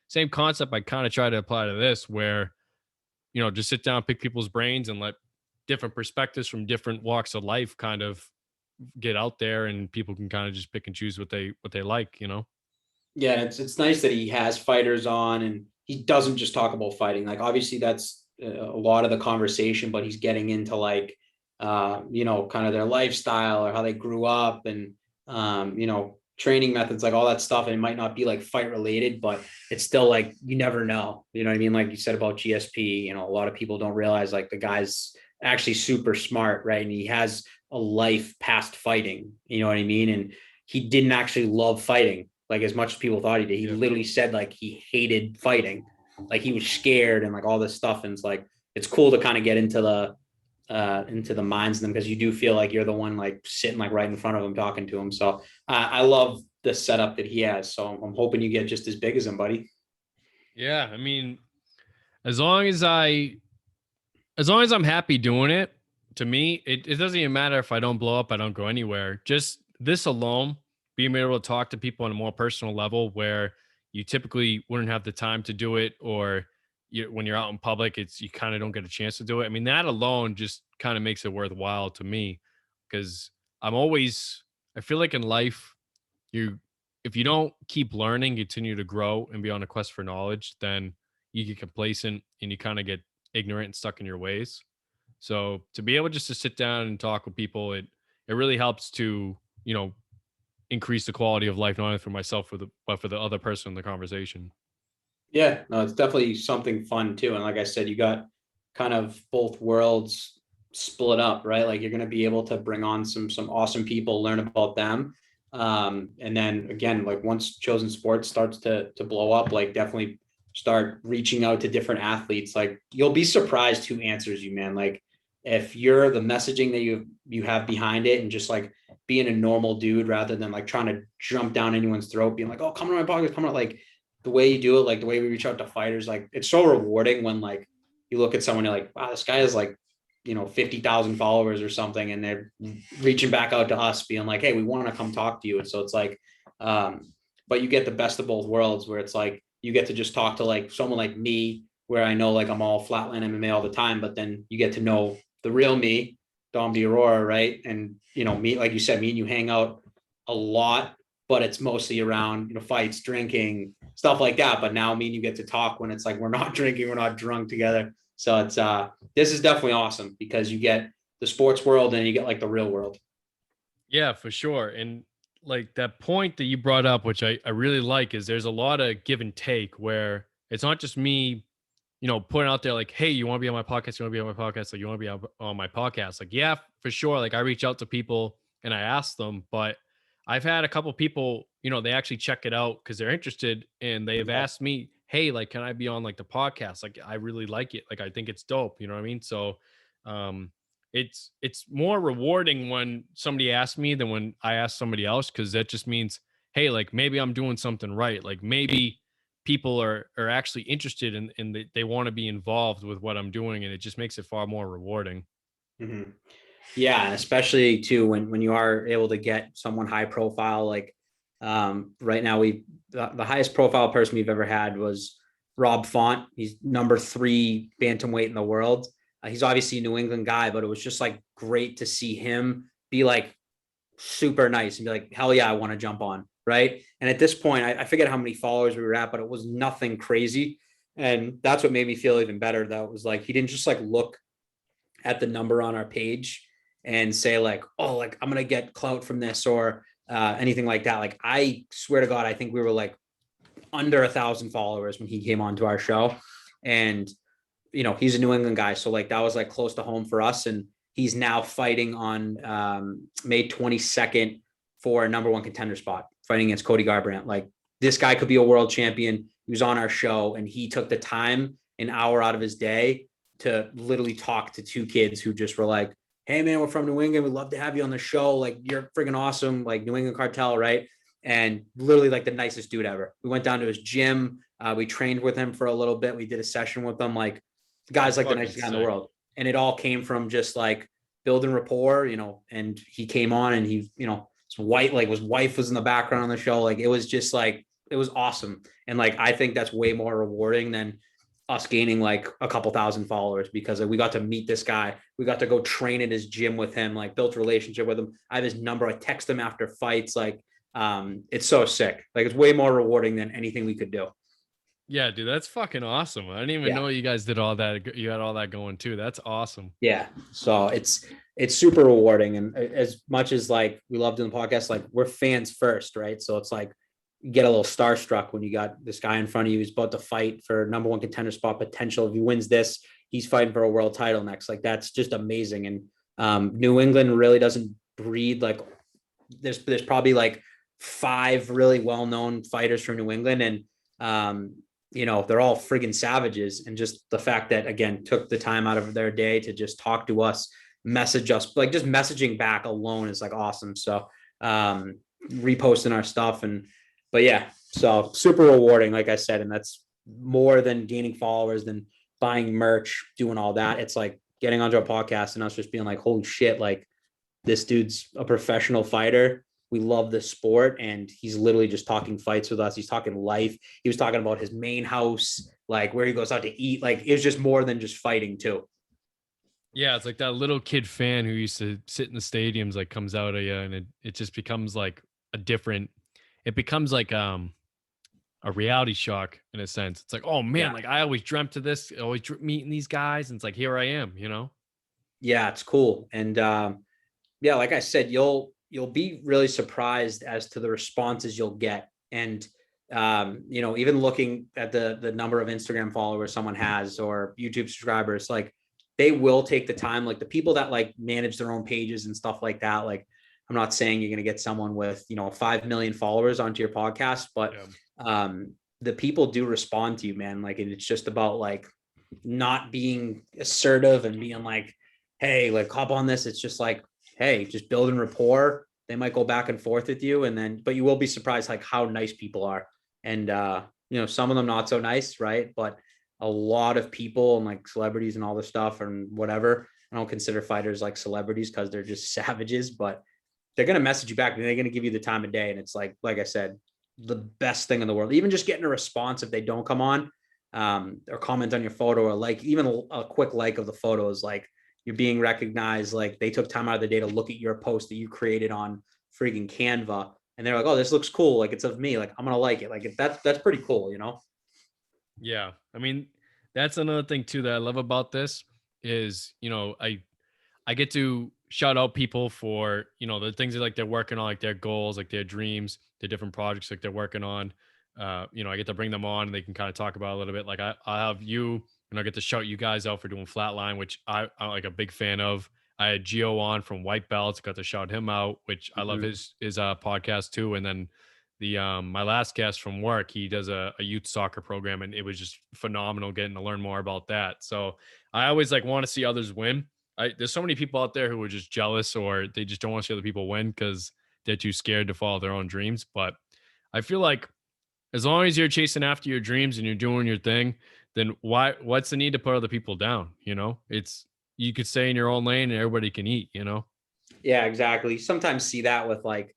same concept I kind of try to apply to this where just sit down, pick people's brains, and let different perspectives from different walks of life kind of get out there, and people can kind of just pick and choose what they like. Yeah, it's nice that he has fighters on and he doesn't just talk about fighting. Like obviously that's a lot of the conversation, but he's getting into like kind of their lifestyle or how they grew up and training methods, like all that stuff. And it might not be like fight related, but it's still like you never know. You know what I mean? Like you said about GSP, a lot of people don't realize like the guy's actually super smart, right? And he has a life past fighting, you know what I mean? And he didn't actually love fighting like as much as people thought he did. He Yeah. literally said like he hated fighting, like he was scared and like all this stuff. And it's like it's cool to kind of get into the minds of them because you do feel like you're the one like sitting like right in front of him talking to him. So I love the setup that he has. So I'm hoping you get just as big as him, buddy. Yeah, I mean, as long as I as long as I'm happy doing it, to me, it doesn't even matter if I don't blow up, I don't go anywhere. Just this alone, being able to talk to people on a more personal level where you typically wouldn't have the time to do it, or when you're out in public, it's you kind of don't get a chance to do it. I mean, that alone just kind of makes it worthwhile to me because I feel like in life, you if you don't keep learning, continue to grow and be on a quest for knowledge, then you get complacent and you kind of get ignorant and stuck in your ways. So to be able just to sit down and talk with people, it really helps to, increase the quality of life, not only for myself, but for the other person in the conversation. Yeah, no, it's definitely something fun too. And like I said, you got kind of both worlds split up, right? Like you're going to be able to bring on some awesome people, learn about them, And then again, like once chosen sports starts to blow up, like definitely start reaching out to different athletes. Like you'll be surprised who answers you, man. Like if you're the messaging that you have behind it and just like being a normal dude rather than like trying to jump down anyone's throat, being like, oh, come to my podcast, come on, like the way you do it, like the way we reach out to fighters, like it's so rewarding when like you look at someone, you're like, wow, this guy is like, 50,000 followers or something, and they're reaching back out to us being like, hey, we want to come talk to you. And so it's like, but you get the best of both worlds where it's like, you get to just talk to like someone like me, where I know like I'm all flatline MMA all the time, but then you get to know the real me, Dom Aurora, right? And me, like you said, me and you hang out a lot, but it's mostly around fights, drinking, stuff like that. But now me and you get to talk when it's like we're not drinking, we're not drunk together. So it's this is definitely awesome because you get the sports world and you get like the real world. Yeah, for sure. And like that point that you brought up, which I really like, is there's a lot of give and take where it's not just me, putting out there like, hey, you want to be on my podcast? You want to be on my podcast? Like, you want to be on my podcast? Like, yeah, for sure. Like, I reach out to people and I ask them, but I've had a couple people, they actually check it out because they're interested and they've Yeah. asked me, hey, like, can I be on like the podcast? Like, I really like it. Like, I think it's dope. You know what I mean? So, um, it's more rewarding when somebody asks me than when I ask somebody else because that just means, hey, like maybe I'm doing something right. Like maybe people are actually interested in they want to be involved with what I'm doing, and it just makes it far more rewarding. Mm-hmm. Yeah, and especially too when you are able to get someone high profile, like right now the highest profile person we've ever had was Rob Font. He's number 3 bantamweight in the world. He's obviously a New England guy, but it was just like great to see him be like super nice and be like, hell yeah, I want to jump on. Right. And at this point, I forget how many followers we were at, but it was nothing crazy. And that's what made me feel even better. That it was like, he didn't just like look at the number on our page and say like, oh, like I'm going to get clout from this or anything like that. Like, I swear to God, I think we were like under 1,000 followers when he came onto our show. And he's a New England guy. So like that was like close to home for us. And he's now fighting on May 22nd for a number 1 contender spot, fighting against Cody Garbrandt. Like this guy could be a world champion. He was on our show and he took the time, an hour out of his day, to literally talk to 2 kids who just were like, hey man, we're from New England. We'd love to have you on the show. Like you're freaking awesome. Like New England Cartel, right? And literally like the nicest dude ever. We went down to his gym. We trained with him for a little bit. We did a session with him. Like the guy's That's like the fucking nicest guy in the sick. world. And it all came from just like building rapport, and he came on and he, his wife was in the background on the show. Like it was just like, it was awesome. And like, I think that's way more rewarding than us gaining like a couple thousand followers because we got to meet this guy. We got to go train at his gym with him, like built a relationship with him. I have his number. I text him after fights. Like, it's so sick. Like it's way more rewarding than anything we could do. Yeah, dude, that's fucking awesome. I didn't even Yeah. know you guys did all that. You had all that going too. That's awesome. Yeah. So it's super rewarding. And as much as like we love doing the podcast, like we're fans first, right? So it's like you get a little starstruck when you got this guy in front of you who's about to fight for number 1 contender spot potential. If he wins this, he's fighting for a world title next. Like that's just amazing. And New England really doesn't breed like there's probably like 5 really well-known fighters from New England. And they're all friggin' savages. And just the fact that, again, took the time out of their day to just talk to us, message us, like just messaging back alone is like awesome. So reposting our stuff. But yeah, so super rewarding, like I said. And that's more than gaining followers, than buying merch, doing all that. It's like getting onto a podcast and us just being like, holy shit, like this dude's a professional fighter. We love the sport, and he's literally just talking fights with us. He's talking life. He was talking about his main house, like where he goes out to eat. Like it was just more than just fighting too. Yeah, it's like that little kid fan who used to sit in the stadiums, like comes out of you, and it just becomes like a different. It becomes like a reality shock in a sense. It's like, oh man, Yeah. like I always dreamt of this, always meeting these guys, and it's like here I am, you know. Yeah, it's cool. And yeah, like I said, you'll be really surprised as to the responses you'll get. And even looking at the number of Instagram followers someone has or YouTube subscribers, like they will take the time, like the people that like manage their own pages and stuff like that. Like I'm not saying you're going to get someone with, 5 million followers onto your podcast, but the people do respond to you, man. Like, and it's just about like not being assertive and being like, hey, like hop on this. It's just like, hey, just building rapport. They might go back and forth with you, and then, but you will be surprised like how nice people are. And some of them not so nice, right? But a lot of people and like celebrities and all this stuff and whatever. I don't consider fighters like celebrities because they're just savages, but they're gonna message you back and they're gonna give you the time of day. And it's like I said, the best thing in the world. Even just getting a response if they don't come on, or comment on your photo, or like even a quick like of the photo is like you're being recognized. Like they took time out of the day to look at your post that you created on freaking Canva, and they're like, oh, this looks cool. Like it's of me. Like I'm gonna like it. Like that's pretty cool, Yeah. I mean, that's another thing too that I love about this is, I get to shout out people for, the things that like they're working on, like their goals, like their dreams, their different projects like they're working on. I get to bring them on and they can kind of talk about a little bit. Like I have you, and I get to shout you guys out for doing Flatline, which I'm like a big fan of. I had Gio on from White Belts, got to shout him out, which I love his podcast too. And then my last guest from work, he does a youth soccer program, and it was just phenomenal getting to learn more about that. So I always like want to see others win. There's so many people out there who are just jealous, or they just don't want to see other people win because they're too scared to follow their own dreams. But I feel like as long as you're chasing after your dreams and you're doing your thing, then what's the need to put other people down? You could stay in your own lane and everybody can eat, Yeah, exactly. Sometimes see that with like,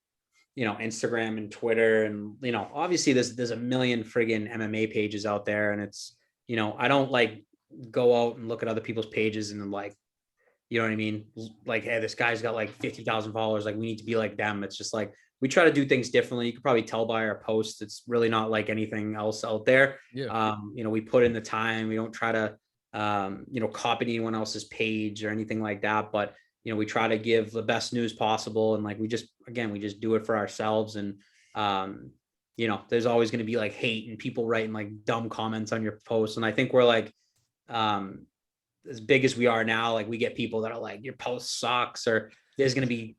Instagram and Twitter, and, obviously there's a million friggin' MMA pages out there. And it's, I don't like go out and look at other people's pages and like, you know what I mean? Like, hey, this guy's got like 50,000 followers. Like we need to be like them. It's just like, we try to do things differently. You could probably tell by our posts. It's really not like anything else out there. Yeah. We put in the time. We don't try to, copy anyone else's page or anything like that. But, we try to give the best news possible. And like, we just do it for ourselves. And, there's always going to be like hate and people writing like dumb comments on your posts. And I think we're like, as big as we are now, like we get people that are like, your post sucks, or there's going to be,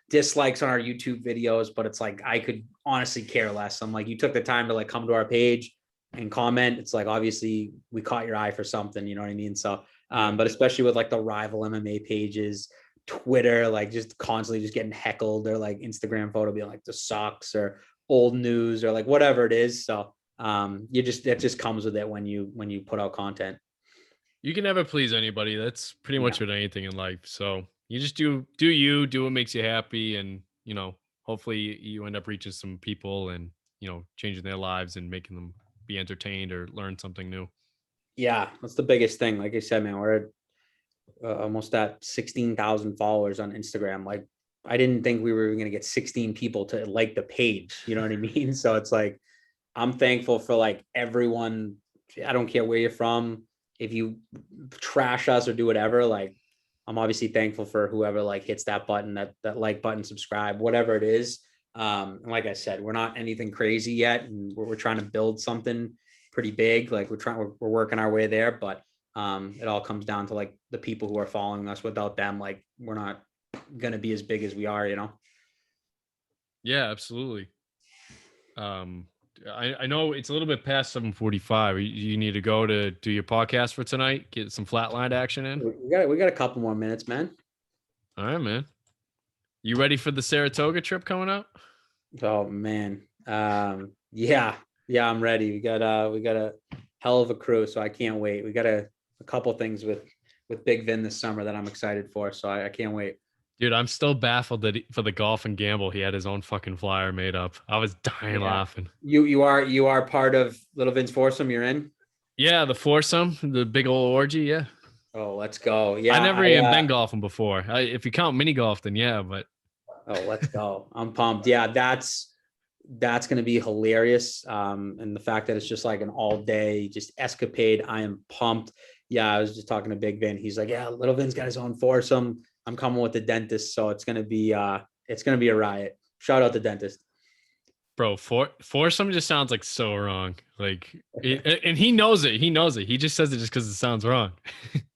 dislikes on our YouTube videos, but it's like, I could honestly care less. I'm like, you took the time to like come to our page and comment. It's like, obviously we caught your eye for something, you know what I mean? So, but especially with like the rival MMA pages, Twitter, like just constantly just getting heckled, or like Instagram photo being like, this sucks, or old news, or like whatever it is. So, it just comes with it when you put out content. You can never please anybody. That's pretty much with anything in life. So you just do you, do what makes you happy, and hopefully you end up reaching some people and changing their lives and making them be entertained or learn something new. Yeah, that's the biggest thing. Like I said, man, we're at almost at 16,000 followers on Instagram. Like I didn't think we were going to get 16 people to like the page. You know what I mean? So it's like, I'm thankful for like everyone. I don't care where you're from. If you trash us or do whatever, like I'm obviously thankful for whoever like hits that button, that like button, subscribe, whatever it is. And like I said, we're not anything crazy yet, and we're trying to build something pretty big. Like we're working our way there, but it all comes down to like the people who are following us. Without them, like we're not gonna be as big as we are, Yeah, absolutely. I know it's a little bit past 7:45. You need to go to do your podcast for tonight, get some flatlined action in. We got a couple more minutes, man. All right, man. You ready for the Saratoga trip coming up? Oh man. Yeah, I'm ready. We got a hell of a crew, so I can't wait. We got a couple things with Big Vin this summer that I'm excited for, so I can't wait. Dude, I'm still baffled that for the golf and gamble, he had his own fucking flyer made up. I was dying laughing. You are part of Little Vin's foursome. You're in. Yeah, the foursome, the big old orgy. Yeah. Oh, let's go. Yeah, I never even been golfing before. If you count mini golf, then yeah. But let's go. I'm pumped. Yeah, that's going to be hilarious. And the fact that it's just like an all day just escapade. I am pumped. Yeah, I was just talking to Big Vin. He's like, yeah, Little Vin's got his own foursome. I'm coming with the dentist, so it's gonna be a riot. Shout out the dentist, bro. Foursome just sounds like so wrong. Like, and he knows it. He knows it. He just says it just because it sounds wrong.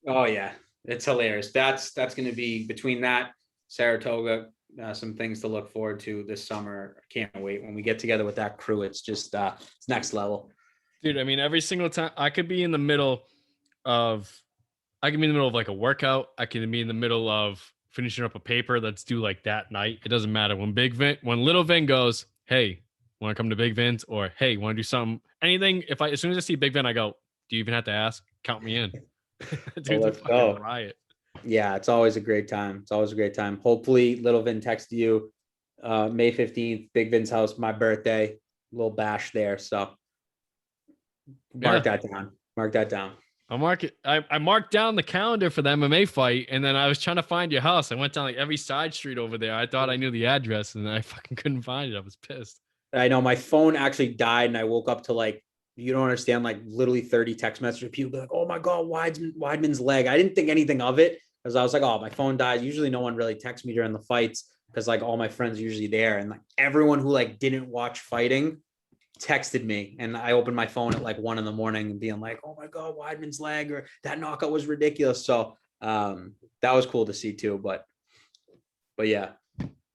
Oh yeah, it's hilarious. That's gonna be between that Saratoga, some things to look forward to this summer. I can't wait when we get together with that crew. It's just it's next level. Dude, I mean, every single time I could be in the middle of, I can be in the middle of like a workout. I can be in the middle of finishing up a paper that's due like that night. It doesn't matter when little Vin goes, hey, want to come to Big Vin's, or hey, want to do something, anything. As soon as I see Big Vin, I go, do you even have to ask? Count me in. Well, Dude's a let's fucking go. riot. Yeah, it's always a great time. It's always a great time. Hopefully, Little Vin texted you May 15th, Big Vin's house, my birthday, little bash there. So Yeah. mark that down. Mark that down. I marked down the calendar for the MMA fight, and then I was trying to find your house. I went down like every side street over there. I thought I knew the address, and then I fucking couldn't find it. I was pissed. I know my phone actually died, and I woke up to like, you don't understand, like literally 30 text messages. People be like, "Oh my god, Weidman's leg." I didn't think anything of it because I was like, "Oh, my phone died." Usually, no one really texts me during the fights because like all my friends are usually there, and like everyone who like didn't watch fighting texted me, and I opened my phone at like 1 a.m. and being like, "Oh my god, Weidman's leg," or "That knockout was ridiculous." So that was cool to see too. But yeah,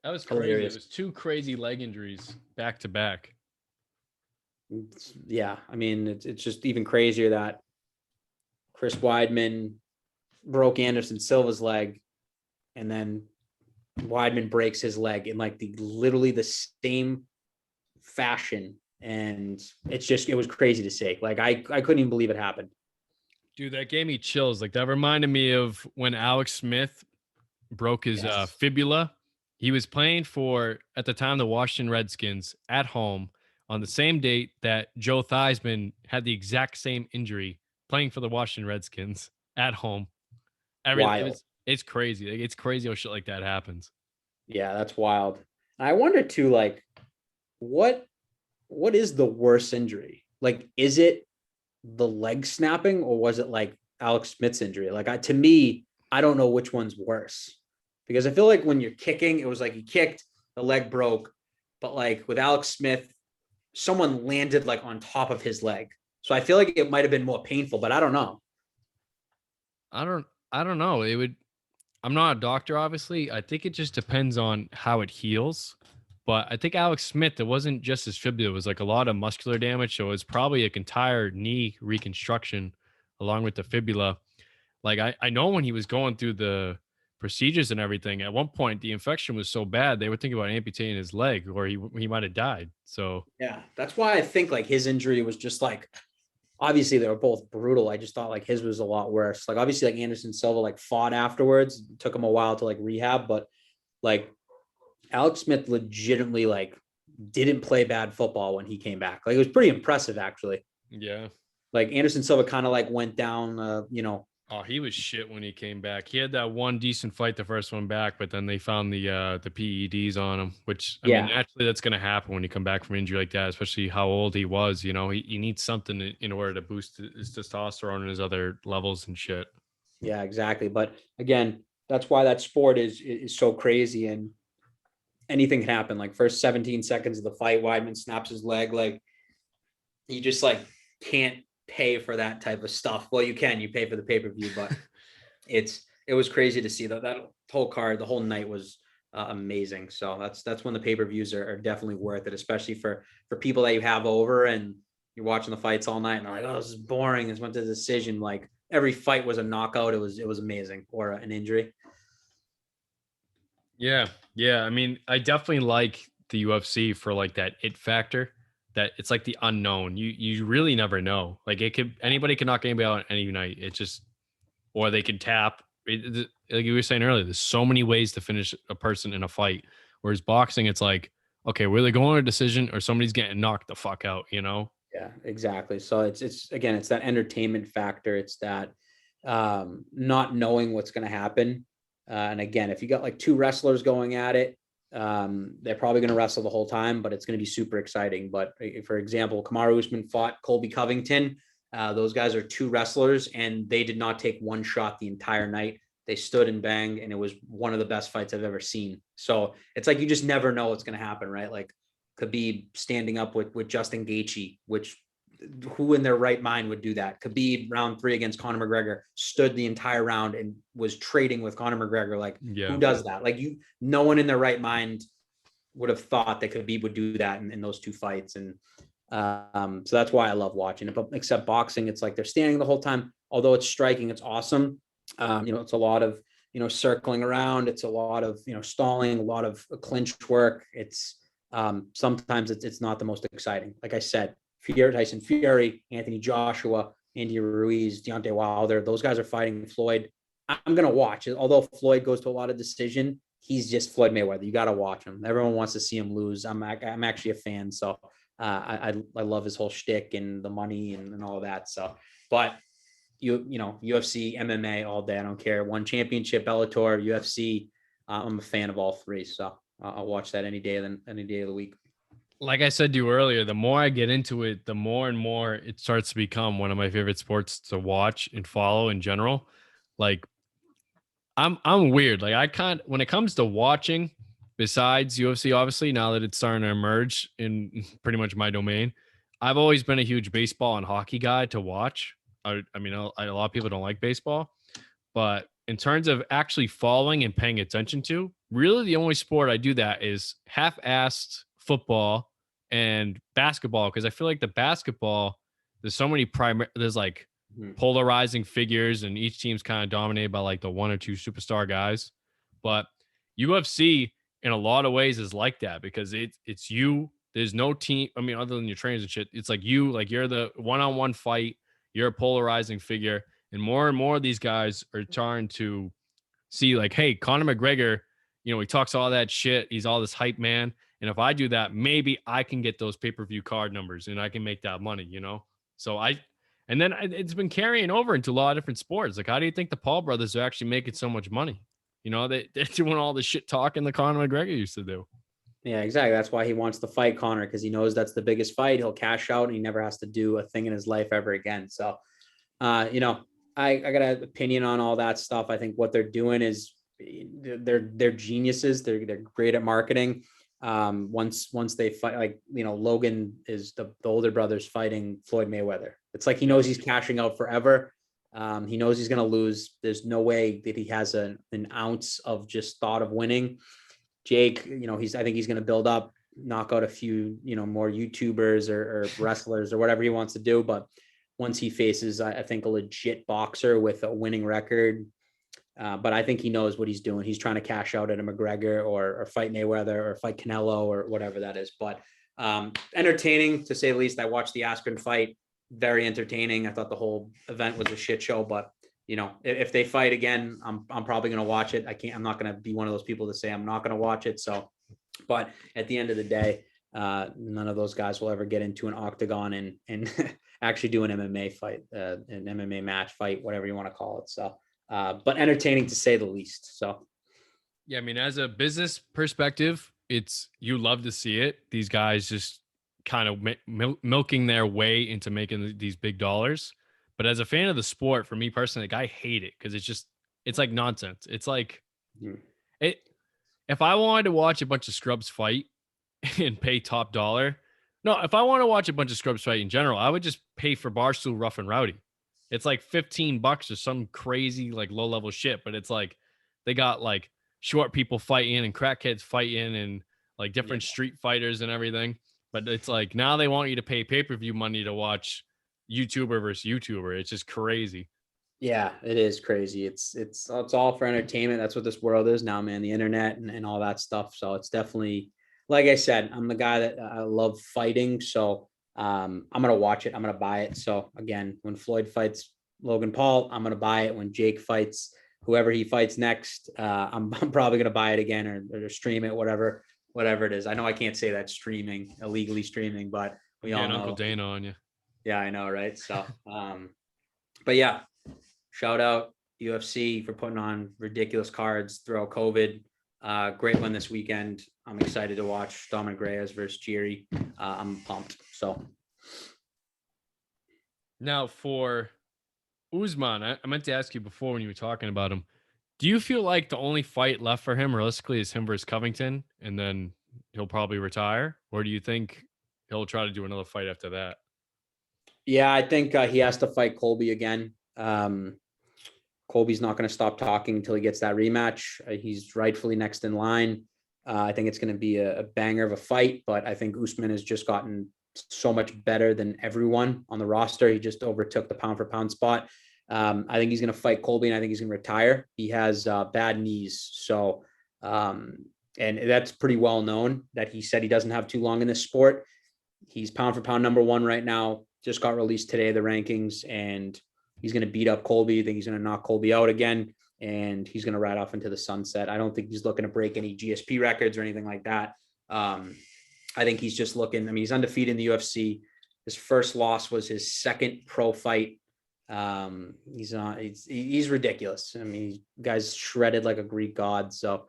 That was crazy. hilarious. It was two crazy leg injuries back to back. Yeah, I mean, it's just even crazier that Chris Weidman broke Anderson Silva's leg, and then Weidman breaks his leg in like literally the same fashion. And it was crazy to see. Like I couldn't even believe it happened. Dude, that gave me chills. Like that reminded me of when Alex Smith broke his Yes. fibula. He was playing for, at the time, the Washington Redskins at home on the same date that Joe Theismann had the exact same injury, playing for the Washington Redskins at home. Wild. It's crazy. Like, it's crazy how shit like that happens. Yeah, that's wild. I wonder too, like, what is the worst injury? Like, is it the leg snapping, or was it like Alex Smith's injury? Like, to me, I don't know which one's worse, because I feel like when you're kicking, it was like he kicked, the leg broke, but like with Alex Smith, someone landed like on top of his leg. So I feel like it might have been more painful, but I don't know. I don't know. I'm not a doctor, obviously. I think it just depends on how it heals. But I think Alex Smith, it wasn't just his fibula, it was like a lot of muscular damage. So it's probably an entire knee reconstruction along with the fibula. Like I know when he was going through the procedures and everything, at one point the infection was so bad they were thinking about amputating his leg, or he might have died. So Yeah, that's why I think like his injury was just like, obviously they were both brutal. I just thought like his was a lot worse. Like obviously like Anderson Silva like fought afterwards. It took him a while to like rehab, but like Alex Smith legitimately like didn't play bad football when he came back. Like it was pretty impressive actually. yeah. Like Anderson Silva kind of like went down, Oh, he was shit when he came back. He had that one decent fight, the first one back, but then they found the PEDs on him, which I mean, yeah, naturally that's going to happen when you come back from injury like that, especially how old he was. You know, he needs something in order to boost his testosterone and his other levels and shit. yeah, exactly. But again, that's why that sport is so crazy, and anything can happen. Like first 17 seconds of the fight, Weidman snaps his leg. Like you just like can't pay for that type of stuff. Well, you can, you pay for the pay-per-view, but it was crazy to see that whole card, the whole night was amazing. So that's when the pay-per-views are definitely worth it, especially for people that you have over and you're watching the fights all night and like, oh, this is boring. This went to decision. Like every fight was a knockout. It was amazing, or an injury. Yeah. Yeah. I mean, I definitely like the UFC for like that it factor, that it's like the unknown. You really never know. Like anybody can knock anybody out any night. It just, or they can tap. Like you were saying earlier, there's so many ways to finish a person in a fight. Whereas boxing, it's like, okay, were they going to a decision or somebody's getting knocked the fuck out, you know? Yeah, exactly. So it's again, it's that entertainment factor. It's that not knowing what's going to happen. And again, if you got like two wrestlers going at it, they're probably going to wrestle the whole time, but it's going to be super exciting. But for example, Kamaru Usman fought Colby Covington. Those guys are two wrestlers, and they did not take one shot the entire night. They stood and banged, and it was one of the best fights I've ever seen. So it's like you just never know what's going to happen, right? Like Khabib standing up with Justin Gaethje, which who in their right mind would do that? Khabib round 3 against Conor McGregor stood the entire round and was trading with Conor McGregor. Like, who does that? Like, no one in their right mind would have thought that Khabib would do that in those 2 fights. And so that's why I love watching it. But except boxing, it's like they're standing the whole time. Although it's striking, it's awesome. It's a lot of, circling around. It's a lot of, stalling, a lot of clinch work. It's sometimes it's not the most exciting. Like I said, Tyson Fury, Anthony Joshua, Andy Ruiz, Deontay Wilder, those guys are fighting Floyd. I'm going to watch it. Although Floyd goes to a lot of decision, he's just Floyd Mayweather. You got to watch him. Everyone wants to see him lose. I'm actually a fan. So I love his whole shtick and the money and all of that. So, but UFC, MMA all day. I don't care. One championship, Bellator, UFC. I'm a fan of all 3. So I'll watch that any day of the week. Like I said to you earlier, the more I get into it, the more and more it starts to become one of my favorite sports to watch and follow in general. Like I'm weird. Like when it comes to watching, besides UFC, obviously, now that it's starting to emerge in pretty much my domain, I've always been a huge baseball and hockey guy to watch. I mean, a lot of people don't like baseball, but in terms of actually following and paying attention to, really the only sport I do that is half-assed football and basketball, because I feel like the basketball, there's so many there's like polarizing figures, and each team's kind of dominated by like the 1 or 2 superstar guys. But UFC in a lot of ways is like that, because it's you. There's no team. I mean, other than your trainers and shit, it's like you're the one-on-one fight. You're a polarizing figure. And more of these guys are trying to see like, hey, Conor McGregor, he talks all that shit. He's all this hype man. And if I do that, maybe I can get those pay-per-view card numbers and I can make that money, So and then it's been carrying over into a lot of different sports. Like, how do you think the Paul brothers are actually making so much money? They're doing all the shit talking that Conor McGregor used to do. Yeah, exactly. That's why he wants to fight Conor, because he knows that's the biggest fight. He'll cash out and he never has to do a thing in his life ever again. So, I got an opinion on all that stuff. I think what they're doing is they're geniuses. They're great at marketing. Once they fight, like, Logan is the older brother's fighting Floyd Mayweather. It's like he knows he's cashing out forever. He knows he's going to lose. There's no way that he has an ounce of just thought of winning. Jake, I think he's going to build up, knock out a few, more YouTubers or wrestlers or whatever he wants to do. But once he faces, I think, a legit boxer with a winning record, but I think he knows what he's doing. He's trying to cash out at a McGregor or fight Mayweather or fight Canelo or whatever that is. But entertaining, to say the least. I watched the Askren fight. Very entertaining. I thought the whole event was a shit show, but if they fight again, I'm probably going to watch it. I'm not going to be one of those people to say I'm not going to watch it. So, but at the end of the day, none of those guys will ever get into an octagon and actually do an MMA fight, an MMA match fight, whatever you want to call it. So, but entertaining to say the least. So, yeah, I mean, as a business perspective, you love to see it. These guys just kind of milking their way into making these big dollars. But as a fan of the sport, for me personally, like, I hate it because it's like nonsense. It's like if I wanted to watch a bunch of scrubs fight and pay top dollar. No, if I want to watch a bunch of scrubs fight in general, I would just pay for Barstool Rough and Rowdy. It's like $15 or some crazy like low level shit, but it's like they got like short people fighting and crackheads fighting and like different street fighters and everything. But it's like now they want you to pay pay-per-view money to watch YouTuber versus YouTuber. It's just crazy. Yeah, it is crazy. It's all for entertainment. That's what this world is now, man. The internet and all that stuff. So it's definitely, like I said, I'm the guy that I love fighting. So I'm gonna watch it. I'm gonna buy it. So again, when Floyd fights Logan Paul, I'm gonna buy it. When Jake fights whoever he fights next, I'm probably gonna buy it again or stream it, whatever it is. I know I can't say that streaming, illegally streaming, but we all know. Uncle Dana on you. Yeah, I know, right? So, but yeah, shout out UFC for putting on ridiculous cards throughout COVID. Great one this weekend. I'm excited to watch Dominic Reyes versus Jiri. I'm pumped. So now for Usman, I meant to ask you before when you were talking about him. Do you feel like the only fight left for him realistically is him versus Covington, and then he'll probably retire? Or do you think he'll try to do another fight after that? Yeah, I think he has to fight Colby again. Colby's not going to stop talking until he gets that rematch. He's rightfully next in line. I think it's going to be a banger of a fight, but I think Usman has just gotten so much better than everyone on the roster. He just overtook the pound for pound spot. I think he's going to fight Colby, and I think he's going to retire. He has bad knees, so and that's pretty well known that he said he doesn't have too long in this sport. He's pound for pound number one right now. Just got released today, the rankings, and he's going to beat up Colby. I think he's going to knock Colby out again, and he's going to ride off into the sunset. I don't think he's looking to break any GSP records or anything like that. I think he's just looking. I mean, he's undefeated in the UFC. His first loss was his second pro fight. He's ridiculous. I mean, guy's shredded like a Greek god. So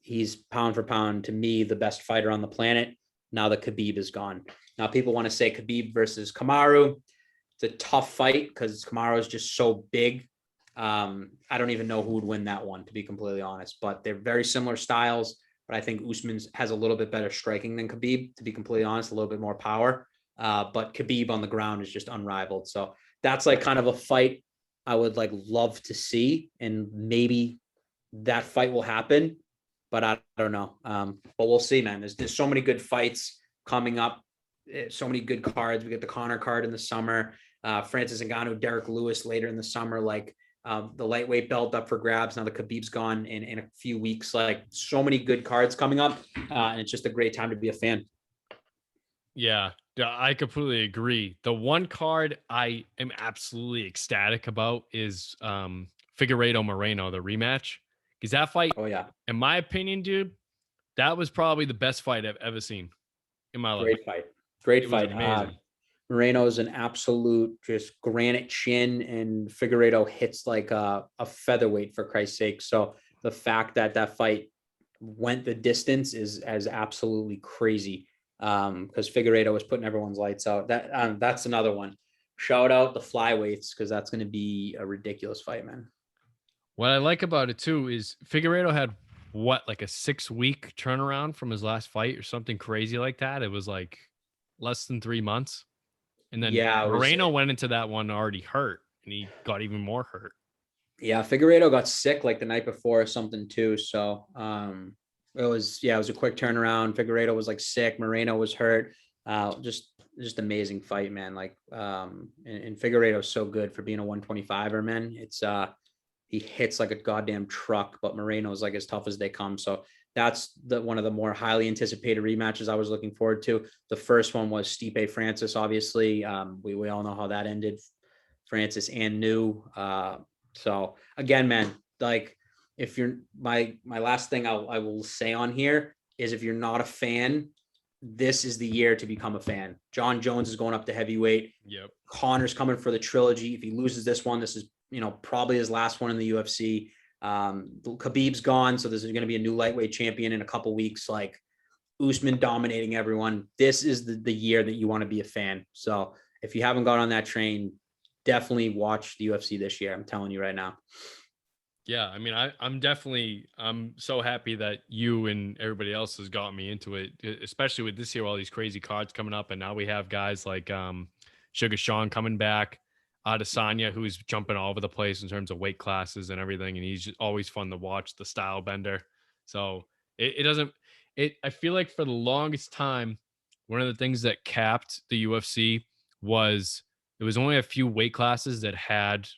he's pound for pound to me the best fighter on the planet. Now that Khabib is gone. Now people want to say Khabib versus Kamaru. It's a tough fight because Kamaru is just so big. I don't even know who would win that one, to be completely honest. But they're very similar styles. But I think Usman has a little bit better striking than Khabib, to be completely honest, a little bit more power. But Khabib on the ground is just unrivaled. So that's like kind of a fight I would like love to see. And maybe that fight will happen, but I don't know. But we'll see, man. There's so many good fights coming up. So many good cards. We get the Connor card in the summer. Francis Ngannou, Derek Lewis later in the summer. Like the lightweight belt up for grabs. Now the Khabib's gone in a few weeks. Like so many good cards coming up. And it's just a great time to be a fan. Yeah, I completely agree. The one card I am absolutely ecstatic about is Figueiredo Moreno, the rematch. Because that fight, Oh, yeah. in my opinion, dude, that was probably the best fight I've ever seen in my life. Great fight. Great It was fight. amazing. Moreno is an absolute just granite chin, and Figueiredo hits like a featherweight, for Christ's sake. So the fact that that fight went the distance is absolutely crazy. Because Figueiredo was putting everyone's lights out. That's another one. Shout out the flyweights, because that's going to be a ridiculous fight, man. What I like about it too is Figueiredo had what, like a 6-week turnaround from his last fight or something crazy like that. It was like less than 3 months. And then Yeah, Moreno went into that one already hurt, and he got even more hurt. yeah, Figueiredo got sick like the night before or something too. So it was a quick turnaround. Figueiredo was like sick. Moreno was hurt. Just amazing fight, man. Like and Figueiredo's so good for being a 125er, man. It's he hits like a goddamn truck, but Moreno is like as tough as they come. So that's one of the more highly anticipated rematches I was looking forward to. The first one was Stipe Francis, obviously. We all know how that ended. Francis and New. So again, man, like if you're my last thing I will say on here is if you're not a fan, this is the year to become a fan. John Jones is going up to heavyweight. Yep. Connor's coming for the trilogy. If he loses this one, this is probably his last one in the UFC. Khabib's gone, so there's going to be a new lightweight champion in a couple weeks. Like Usman dominating everyone. This is the year that you want to be a fan. So if you haven't got on that train, definitely watch the UFC this year. I'm telling you right now. Yeah, I mean, I'm so happy that you and everybody else has got me into it, especially with this year, all these crazy cards coming up. And now we have guys like Sugar Sean coming back, Adesanya, who's jumping all over the place in terms of weight classes and everything. And he's just always fun to watch, the style bender. So I feel like for the longest time, one of the things that capped the UFC was there was only a few weight classes that had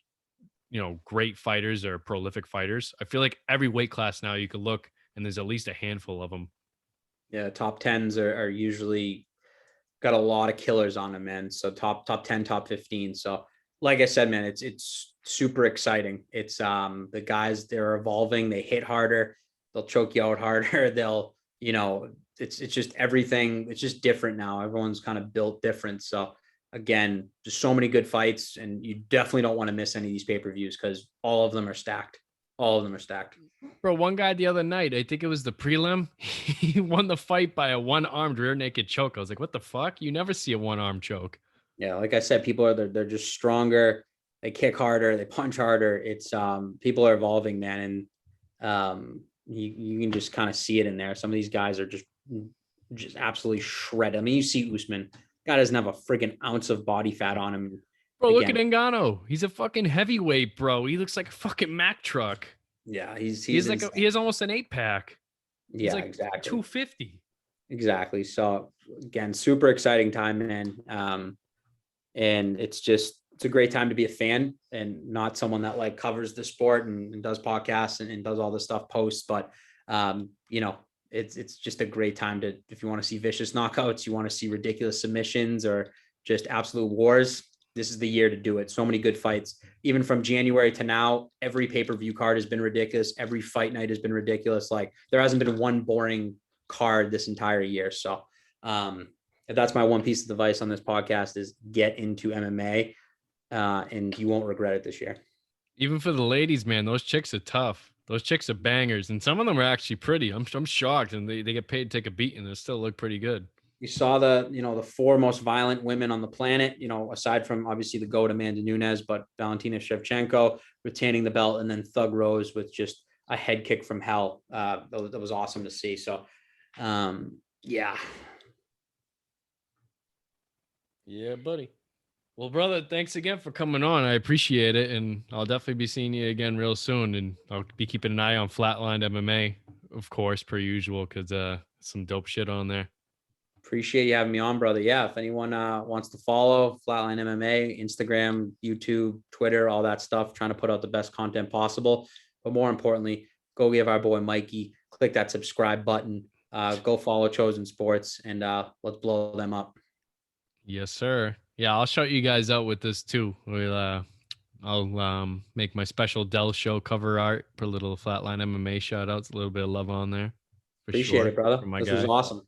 great fighters or prolific fighters. I feel like every weight class now you could look and there's at least a handful of them. Yeah, top tens are usually got a lot of killers on them, man. So top 10, top 15. So like I said, man, it's super exciting. It's the guys, they're evolving, they hit harder, they'll choke you out harder, they'll, it's just everything, it's just different now. Everyone's kind of built different. So again, just so many good fights, and you definitely don't want to miss any of these pay-per-views because all of them are stacked. All of them are stacked. Bro, one guy the other night, I think it was the prelim, he won the fight by a one-armed rear naked choke. I was like, what the fuck? You never see a one-arm choke. Yeah, like I said, people they're just stronger. They kick harder. They punch harder. It's people are evolving, man, and you can just kind of see it in there. Some of these guys are just absolutely shredded. I mean, you see Usman, Guy doesn't have a friggin' ounce of body fat on him. Bro, look at Again, Ngannou. He's a fucking heavyweight, bro. He looks like a fucking Mack truck. yeah, he's He's like he insane. has almost an 8-pack. He's Yeah, like exactly. 250. Exactly. So again, super exciting time, man. And it's a great time to be a fan and not someone that like covers the sport and does podcasts and does all this stuff posts. But you know, it's just a great time to, if you want to see vicious knockouts, you want to see ridiculous submissions or just absolute wars. This is the year to do it. So many good fights, even from January to now. Every pay-per-view card has been ridiculous. Every fight night has been ridiculous. Like there hasn't been one boring card this entire year. So if that's my one piece of advice on this podcast is get into MMA, and you won't regret it this year. Even for the ladies, man, those chicks are tough. Those chicks are bangers, and some of them are actually pretty. I'm shocked, and they get paid to take a beat, and they still look pretty good. You saw the four most violent women on the planet, aside from obviously the GOAT Amanda Nunes, but Valentina Shevchenko retaining the belt, and then Thug Rose with just a head kick from hell. That was awesome to see. So, yeah. Yeah, buddy. Well, brother, thanks again for coming on. I appreciate it, and I'll definitely be seeing you again real soon. And I'll be keeping an eye on Flatlined MMA, of course, per usual, because some dope shit on there. Appreciate you having me on, brother. Yeah, if anyone wants to follow Flatline MMA, Instagram, YouTube, Twitter, all that stuff, trying to put out the best content possible. But more importantly, go give our boy Mikey, click that subscribe button, go follow Chosen Sports, and let's blow them up. Yes, sir. Yeah, I'll shout you guys out with this too. I'll make my special Dell show cover art, put a little Flatline MMA shout outs, a little bit of love on there. Appreciate it, brother. My this guy. was awesome.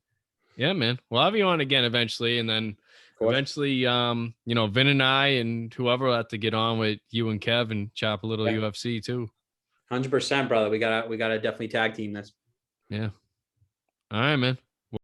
Yeah, man. We'll have you on again eventually, and then eventually, Vin and I and whoever will have to get on with you and Kev and chop a little UFC too. 100%, brother. We gotta definitely tag team this. Yeah. All right, man.